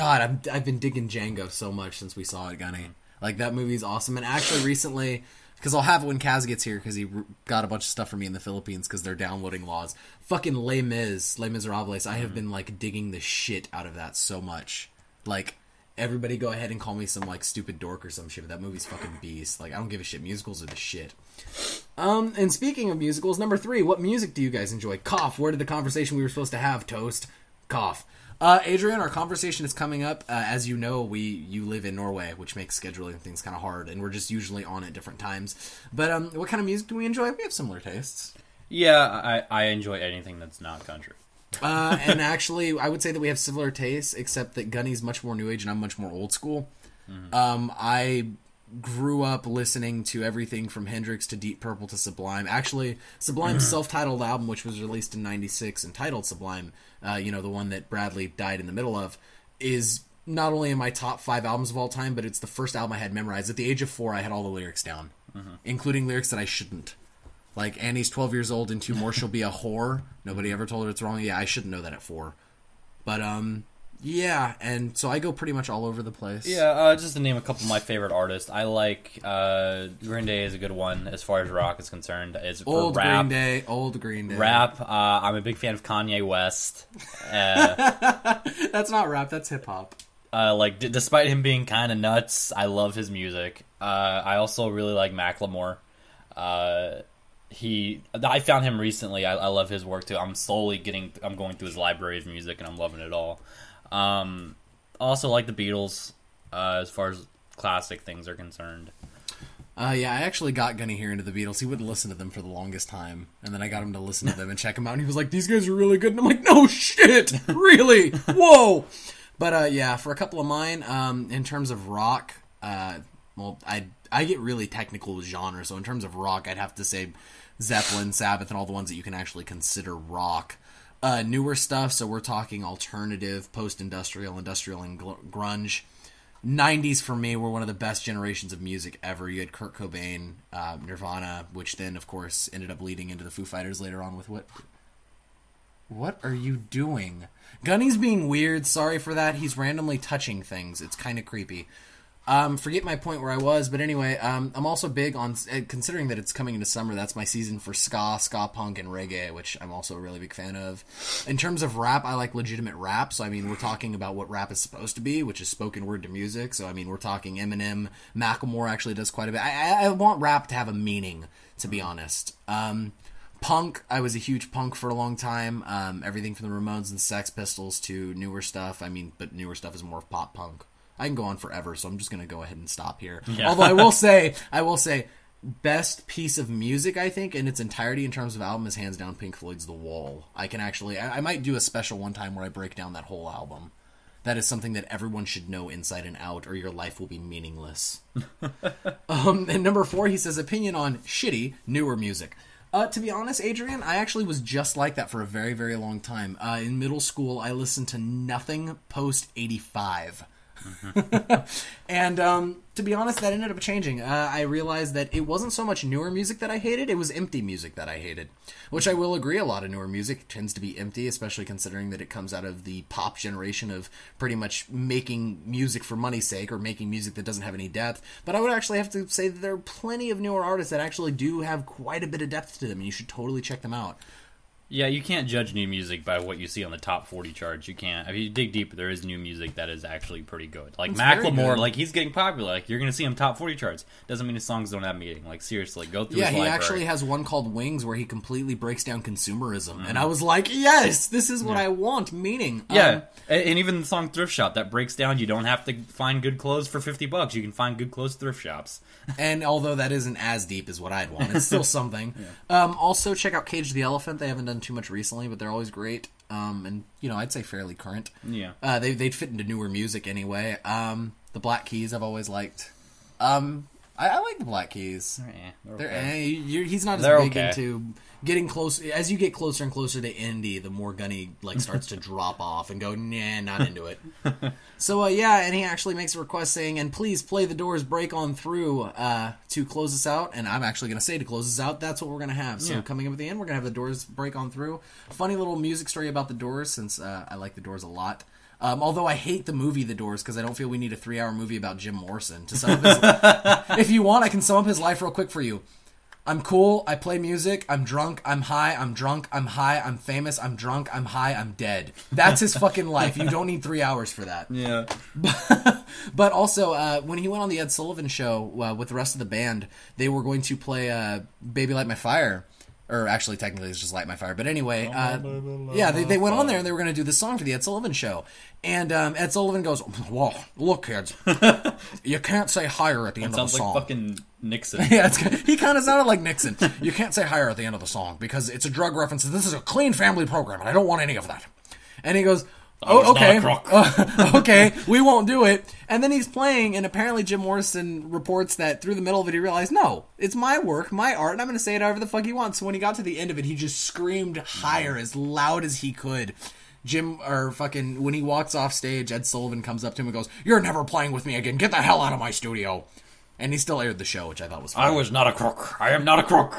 been digging Django so much since we saw it, Gunny. Like, that movie's awesome. And actually, recently, because I'll have it when Kaz gets here, because he got a bunch of stuff for me in the Philippines, because they're downloading laws. Fucking Les Miserables, I have been, like, digging the shit out of that so much. Like, everybody go ahead and call me some, like, stupid dork or some shit, but that movie's fucking beast. Like, I don't give a shit. Musicals are the shit. And speaking of musicals, number 3, what music do you guys enjoy? Cough. Where did the conversation we were supposed to have, Toast? Cough. Adrian, our conversation is coming up. As you know, you live in Norway, which makes scheduling things kind of hard, and we're just usually on at different times. But what kind of music do we enjoy? We have similar tastes. Yeah, I enjoy anything that's not country. And actually, I would say that we have similar tastes, except that Gunny's much more new age and I'm much more old school. I grew up listening to everything from Hendrix to Deep Purple to Sublime. Actually, Sublime's self-titled album, which was released in '96, entitled Sublime, the one that Bradley died in the middle of, is not only in my top 5 albums of all time, but it's the first album I had memorized. At the age of 4, I had all the lyrics down, including lyrics that I shouldn't. Like, Annie's 12 years old and 2 more, she'll be a whore. Nobody ever told her it's wrong. Yeah, I shouldn't know that at 4. But, yeah, and so I go pretty much all over the place. Yeah, just to name a couple of my favorite artists, I like Green Day is a good one as far as rock is concerned. It's old for rap. Old Green Day. Rap, I'm a big fan of Kanye West. That's not rap, that's hip-hop. Despite him being kind of nuts, I love his music. I also really like Macklemore. I found him recently. I love his work too. I'm going through his library of music and I'm loving it all. Also like the Beatles, as far as classic things are concerned. Yeah, I actually got Gunny here into the Beatles. He wouldn't listen to them for the longest time. And then I got him to listen to them and check them out. And he was like, these guys are really good. And I'm like, no shit! Really? Whoa! But, yeah, for a couple of mine, in terms of rock, I get really technical with genre. So in terms of rock, I'd have to say Zeppelin, Sabbath, and all the ones that you can actually consider rock. Newer stuff, so we're talking alternative, post-industrial, industrial, and grunge. 90s for me were one of the best generations of music ever. You had Kurt Cobain, Nirvana, which then, of course, ended up leading into the Foo Fighters later on with what? What are you doing? Gunny's being weird. Sorry for that. He's randomly touching things. It's kind of creepy. Forget my point where I was, but anyway, I'm also big on, considering that it's coming into summer, that's my season for ska punk, and reggae, which I'm also a really big fan of. In terms of rap, I like legitimate rap, so I mean, we're talking about what rap is supposed to be, which is spoken word to music, so I mean, we're talking Eminem, Macklemore actually does quite a bit. I want rap to have a meaning, to be honest. Punk, I was a huge punk for a long time, everything from the Ramones and Sex Pistols to newer stuff, but newer stuff is more pop punk. I can go on forever, so I'm just going to go ahead and stop here. Yeah. Although I will say, best piece of music, I think, in its entirety in terms of album is hands down Pink Floyd's The Wall. I might do a special one time where I break down that whole album. That is something that everyone should know inside and out, or your life will be meaningless. And number 4, he says, opinion on shitty, newer music. To be honest, Adrian, I actually was just like that for a very, very long time. In middle school, I listened to nothing post-85. And to be honest, that ended up changing. I realized that it wasn't so much newer music that I hated, it was empty music that I hated. Which I will agree, a lot of newer music tends to be empty, especially considering that it comes out of the pop generation of pretty much making music for money's sake, or making music that doesn't have any depth. But I would actually have to say that there are plenty of newer artists that actually do have quite a bit of depth to them, and you should totally check them out. Yeah, you can't judge new music by what you see on the top 40 charts. You can't. If you dig deep, there is new music that is actually pretty good. Like It's very Macklemore, good. like he's getting popular. Like you're gonna see him top 40 charts. Doesn't mean his songs don't have meaning. Like seriously, go through Yeah, his he library. actually has one called Wings where he completely breaks down consumerism. And I was like, yes, this is what I want, meaning. Yeah, and even the song Thrift Shop, that breaks down, you don't have to find good clothes for $50. You can find good clothes thrift shops. And although that isn't as deep as what I'd want, it's still something. Also, check out Cage the Elephant. They haven't done too much recently, but they're always great. And, I'd say fairly current. Yeah. They'd fit into newer music anyway. The Black Keys I've always liked. I like the Black Keys. He's not as They're big okay. into getting close. As you get closer and closer to indie, the more Gunny starts to drop off and go, nah, not into it. So and he actually makes a request saying, and please play the Doors' Break On Through to close us out. And I'm actually going to say to close us out, that's what we're going to have. So coming up at the end, we're going to have the Doors' Break On Through. Funny little music story about the Doors, since I like the Doors a lot. Although I hate the movie The Doors because I don't feel we need a 3-hour movie about Jim Morrison. To sum up his, if you want, I can sum up his life real quick for you. I'm cool, I play music, I'm drunk, I'm high, I'm drunk, I'm high, I'm famous, I'm drunk, I'm high, I'm dead. That's his fucking life. You don't need 3 hours for that. Yeah. But also, when he went on the Ed Sullivan Show with the rest of the band, they were going to play Baby Light My Fire. Or actually, technically, it's just Light My Fire. But anyway, they went on there and they were going to do this song for the Ed Sullivan Show. And Ed Sullivan goes, well, look, kids, you can't say higher at the end of the Sounds song. like fucking Nixon. Yeah, he kind of sounded like Nixon. You can't say higher at the end of the song because it's a drug reference. This is a clean family program, and I don't want any of that. And he goes, oh, okay, okay, we won't do it. And then he's playing, and apparently Jim Morrison reports that through the middle of it, he realized, no, it's my work, my art, and I'm going to say it however the fuck he wants. So when he got to the end of it, he just screamed higher as loud as he could. When he walks off stage, Ed Sullivan comes up to him and goes, you're never playing with me again. Get the hell out of my studio. And he still aired the show, which I thought was funny. I was not a crook. I am not a crook.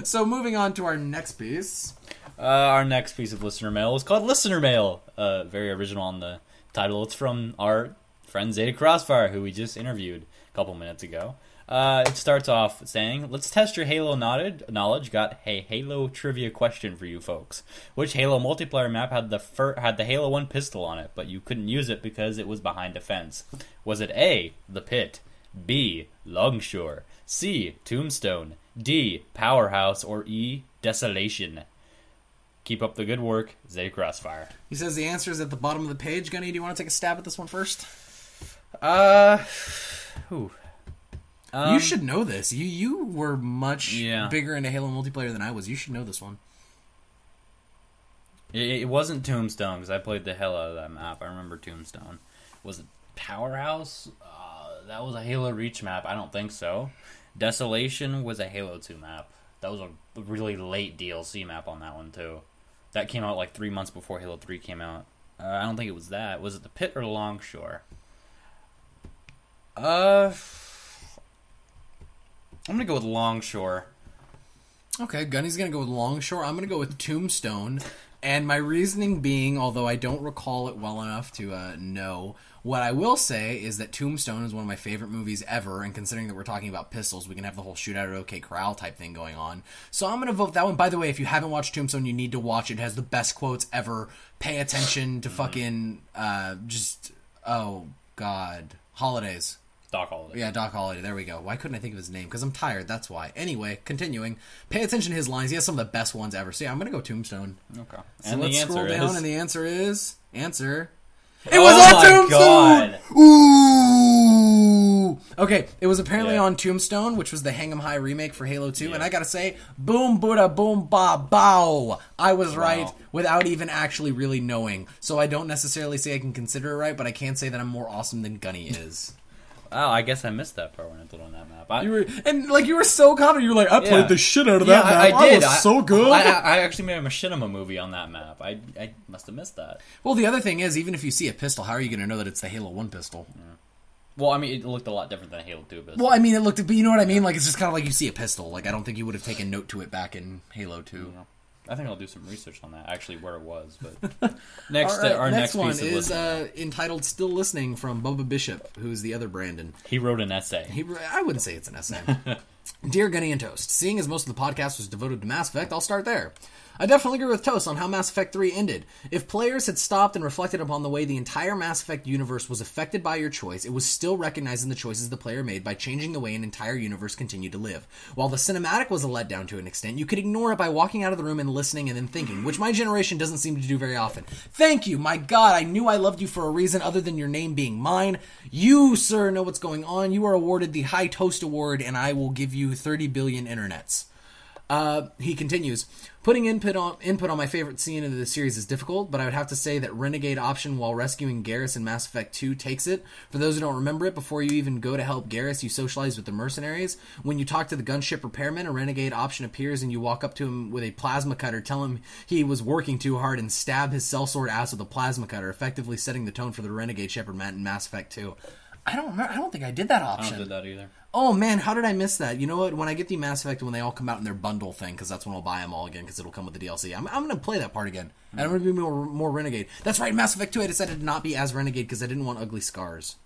So moving on to our next piece. Our next piece of listener mail is called Listener Mail. Very original on the title. It's from our friend Zeta Crossfire, who we just interviewed a couple minutes ago. It starts off saying, let's test your Halo knowledge. Got a Halo trivia question for you folks. Which Halo multiplayer map had the Halo 1 pistol on it, but you couldn't use it because it was behind a fence? Was it A, The Pit, B, Longshore, C, Tombstone, D, Powerhouse, or E, Desolation? Keep up the good work, Zeta Crossfire. He says the answer is at the bottom of the page. Gunny, do you want to take a stab at this one first? You should know this. You were much bigger into Halo multiplayer than I was. You should know this one. It wasn't Tombstone, because I played the hell out of that map. I remember Tombstone. Was it Powerhouse? That was a Halo Reach map. I don't think so. Desolation was a Halo 2 map. That was a really late DLC map on that one, too. That came out like 3 months before Halo 3 came out. I don't think it was that. Was it the Pit or Longshore? I'm gonna go with Longshore. Okay, Gunny's gonna go with Longshore. I'm gonna go with Tombstone. And my reasoning being, although I don't recall it well enough to know, what I will say is that Tombstone is one of my favorite movies ever, and considering that we're talking about pistols, we can have the whole shootout at OK Corral type thing going on. So I'm going to vote that one. By the way, if you haven't watched Tombstone, you need to watch it. It has the best quotes ever. Pay attention to fucking, Holidays. Doc Holliday. Yeah, Doc Holliday. There we go. Why couldn't I think of his name? Because I'm tired, that's why. Anyway, continuing. Pay attention to his lines. He has some of the best ones ever. So yeah, I'm going to go Tombstone. Okay. So And let's the scroll answer down, is... and the answer is... It Oh was on my Tombstone! God. Ooh! Okay, it was apparently on Tombstone, which was the Hang 'em High remake for Halo 2, and I gotta say, boom, Buddha, boom, ba, bow! I was right without even actually really knowing. So I don't necessarily say I can consider it right, but I can say that I'm more awesome than Gunny is. Oh, I guess I missed that part when I put on that map. You were so confident. You were like, I played the shit out of that map. I did. Was so good. I actually made a machinima movie on that map. I must have missed that. Well, the other thing is, even if you see a pistol, how are you going to know that it's the Halo 1 pistol? Yeah. Well, I mean, it looked a lot different than Halo 2 pistol. Well, I mean, it looked, but you know what I mean? Like, it's just kind of like you see a pistol. Like, I don't think you would have taken note to it back in Halo 2. Yeah. I think I'll do some research on that, actually, where it was. But our next one piece of is entitled "Still Listening" from Bubba Bishop, who's the other Brandon. He wrote an essay. I wouldn't say it's an essay. Dear Gunny and Toast, seeing as most of the podcast was devoted to Mass Effect, I'll start there. I definitely agree with Toast on how Mass Effect 3 ended. If players had stopped and reflected upon the way the entire Mass Effect universe was affected by your choice, it was still recognizing the choices the player made by changing the way an entire universe continued to live. While the cinematic was a letdown to an extent, you could ignore it by walking out of the room and listening and then thinking, which my generation doesn't seem to do very often. Thank you, my God, I knew I loved you for a reason other than your name being mine. You, sir, know what's going on. You are awarded the High Toast Award, and I will give you 30 billion internets. He continues, putting input on my favorite scene of the series is difficult, but I would have to say that Renegade option while rescuing Garrus in Mass Effect 2 takes it. For those who don't remember it, before you even go to help Garrus, you socialize with the mercenaries. When you talk to the gunship repairman, a Renegade option appears and you walk up to him with a plasma cutter, tell him he was working too hard, and stab his sellsword ass with a plasma cutter, effectively setting the tone for the Renegade Shepard man in Mass Effect 2. I don't think I did that option. I don't do that either. Oh man, how did I miss that? You know what? When I get the Mass Effect, when they all come out in their bundle thing, because that's when I'll buy them all again, because it'll come with the DLC. I'm going to play that part again. And I'm going to be more Renegade. That's right, Mass Effect 2, I decided to not be as Renegade, because I didn't want ugly scars.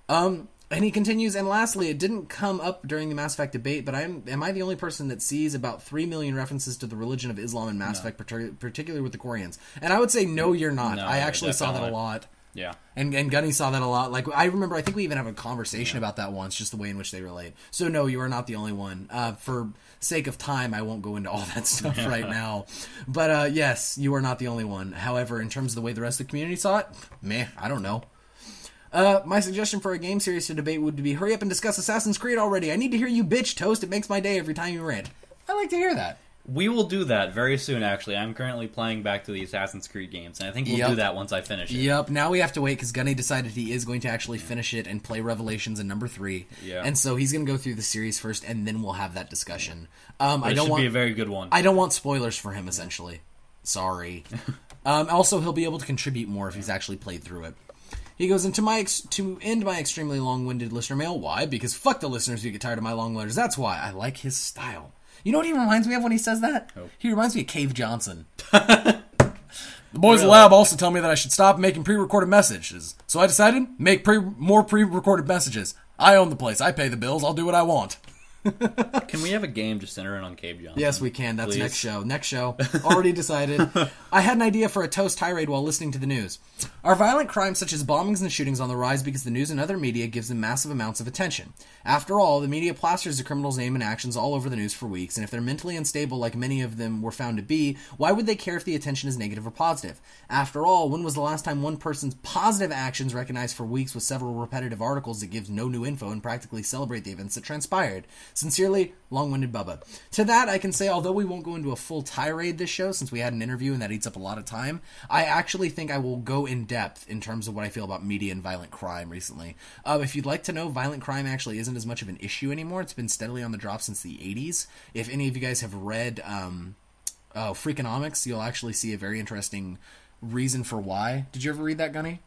And he continues, and lastly, it didn't come up during the Mass Effect debate, but am I the only person that sees about 3 million references to the religion of Islam in Mass Effect, particularly with the Koreans? And I would say, no, you're not. I actually saw that a lot. Yeah. And Gunny saw that a lot. Like, I remember, I think we even have a conversation about that once, just the way in which they relate. So, no, you are not the only one. For sake of time, I won't go into all that stuff right now. But, yes, you are not the only one. However, in terms of the way the rest of the community saw it, I don't know. My suggestion for a game series to debate would be hurry up and discuss Assassin's Creed already. I need to hear you bitch, Toast. It makes my day every time you rant. I like to hear that. We will do that very soon, actually. I'm currently playing back to the Assassin's Creed games, and I think we'll do that once I finish it. Yep, now we have to wait, because Gunny decided he is going to actually finish it and play Revelations in number 3. Yeah. And so he's going to go through the series first, and then we'll have that discussion. It should be a very good one. I don't want spoilers for him, essentially. Sorry. Also, he'll be able to contribute more if he's actually played through it. He goes, and to end my extremely long-winded listener mail, why? Because fuck the listeners who get tired of my long letters. That's why. I like his style. You know what he reminds me of when he says that? Oh. He reminds me of Cave Johnson. The boys at the lab also tell me that I should stop making pre-recorded messages. So I decided, make more pre-recorded messages. I own the place. I pay the bills. I'll do what I want. Can we have a game just centering on Cave Johnson? Yes, we can. That's please. Next show. Next show. Already decided. I had an idea for a toast tirade while listening to the news. Are violent crimes such as bombings and shootings on the rise because the news and other media gives them massive amounts of attention? After all, the media plasters the criminal's name and actions all over the news for weeks, and if they're mentally unstable like many of them were found to be, why would they care if the attention is negative or positive? After all, when was the last time one person's positive actions recognized for weeks with several repetitive articles that gives no new info and practically celebrate the events that transpired? Sincerely, long-winded Bubba. To that, I can say, although we won't go into a full tirade this show, since we had an interview and that eats up a lot of time, I actually think I will go in depth in terms of what I feel about media and violent crime recently. If you'd like to know, violent crime actually isn't as much of an issue anymore. It's been steadily on the drop since the 80s. If any of you guys have read Freakonomics, you'll actually see a very interesting reason for why. Did you ever read that, Gunny?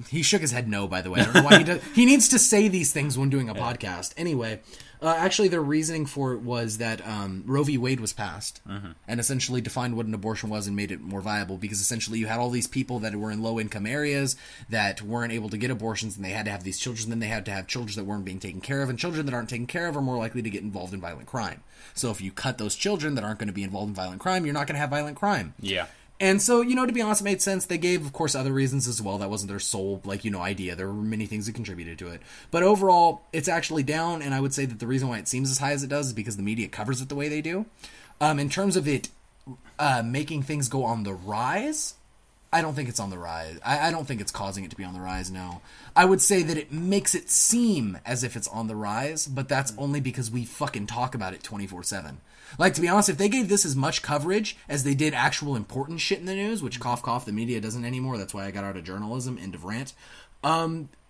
He shook his head no, by the way. I don't know why he does. He needs to say these things when doing a podcast. Anyway, actually their reasoning for it was that Roe v. Wade was passed and essentially defined what an abortion was and made it more viable, because essentially you had all these people that were in low-income areas that weren't able to get abortions, and they had to have these children. Then they had to have children that weren't being taken care of, and children that aren't taken care of are more likely to get involved in violent crime. So if you cut those children that aren't going to be involved in violent crime, you're not going to have violent crime. Yeah. And so, to be honest, it made sense. They gave, of course, other reasons as well. That wasn't their sole, idea. There were many things that contributed to it. But overall, it's actually down, and I would say that the reason why it seems as high as it does is because the media covers it the way they do. In terms of it making things go on the rise, I don't think it's on the rise. I don't think it's causing it to be on the rise, no. I would say that it makes it seem as if it's on the rise, but that's only because we fucking talk about it 24/7. Like, to be honest, if they gave this as much coverage as they did actual important shit in the news, which cough cough, the media doesn't anymore, that's why I got out of journalism, end of rant,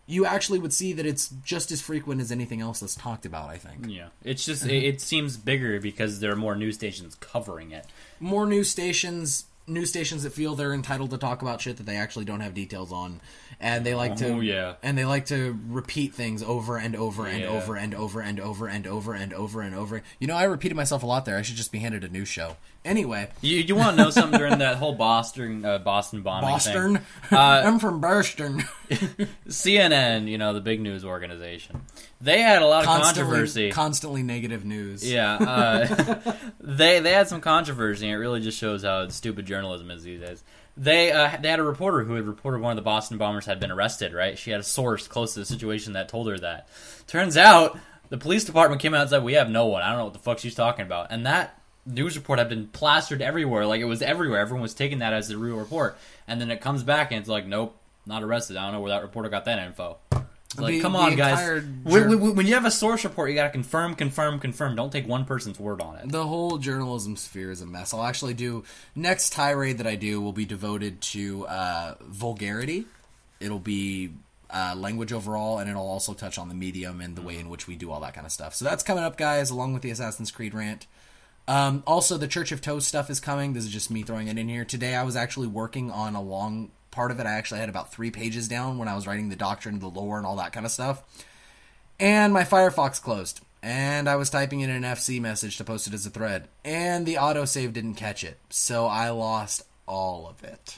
you actually would see that it's just as frequent as anything else that's talked about, I think. Yeah. It's just, it seems bigger because there are more news stations covering it. More news stations that feel they're entitled to talk about shit that they actually don't have details on, and they like to repeat things over and over and over and over and over and over and over and over. You know, I repeated myself a lot there. I should just be handed a news show. Anyway, you want to know something during that whole Boston bombing thing? I'm from Boston. CNN, you know, the big news organization. They had a lot of controversy. Constantly negative news. Yeah, they had some controversy, and it really just shows how stupid journalism is these days. They had a reporter who had reported one of the Boston bombers had been arrested, right? She had a source close to the situation that told her that. Turns out, the police department came out and said, we have no one. I don't know what the fuck she's talking about. And that news report had been plastered everywhere. Like, it was everywhere. Everyone was taking that as the real report. And then it comes back, and it's like, nope, not arrested. I don't know where that reporter got that info. It's like, come on, guys. When you have a source report, you gotta confirm. Don't take one person's word on it. The whole journalism sphere is a mess. I'll actually do... Next tirade that I do will be devoted to vulgarity. It'll be language overall, and it'll also touch on the medium and the way in which we do all that kind of stuff. So that's coming up, guys, along with the Assassin's Creed rant. Also, the Church of Toast stuff is coming. This is just me throwing it in here. Today I was actually working on a long... part of it. I actually had about 3 pages down when I was writing the doctrine, the lore, and all that kind of stuff. And my Firefox closed. And I was typing in an FC message to post it as a thread. And the autosave didn't catch it. So I lost all of it.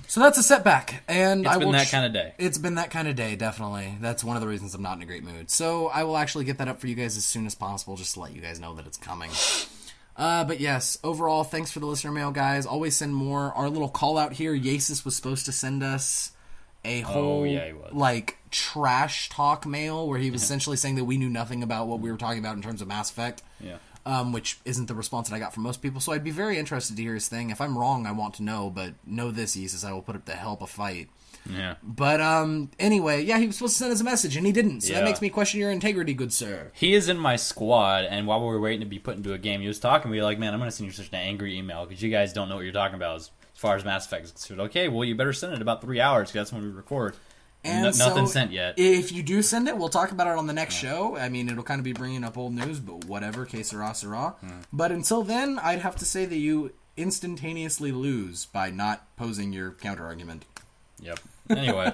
So that's a setback. And it's been that kind of day. It's been that kind of day, definitely. That's one of the reasons I'm not in a great mood. So I will actually get that up for you guys as soon as possible, just to let you guys know that it's coming. But yes, overall, thanks for the listener mail, guys. Always send more. Our little call out here, Yasis was supposed to send us a whole, like, trash talk mail where he was essentially saying that we knew nothing about what we were talking about in terms of Mass Effect. Yeah. Which isn't the response that I got from most people. So I'd be very interested to hear his thing. If I'm wrong, I want to know, but know this, Yasis, I will put up to help a fight. Yeah. But, anyway, yeah, he was supposed to send us a message, and he didn't, so that makes me question your integrity, good sir. He is in my squad, and while we were waiting to be put into a game, he was talking to me like, man, I'm going to send you such an angry email, because you guys don't know what you're talking about as far as Mass Effect is concerned. Okay, well, you better send it in about 3 hours, because that's when we record. And nothing sent yet. If you do send it, we'll talk about it on the next show. I mean, it'll kind of be bringing up old news, but whatever, que sera, sera. But until then, I'd have to say that you instantaneously lose by not posing your counter-argument. Yep. Anyway,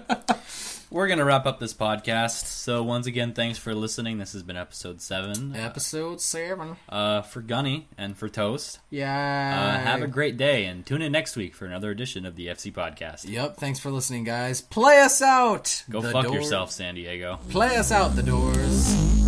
we're going to wrap up this podcast. So once again, thanks for listening. This has been episode 7. Episode 7. For Gunny and for Toast. Yeah. Have a great day and tune in next week for another edition of the FC Podcast. Yep. Thanks for listening, guys. Play us out. Go fuck yourself, San Diego. Play us out, the doors.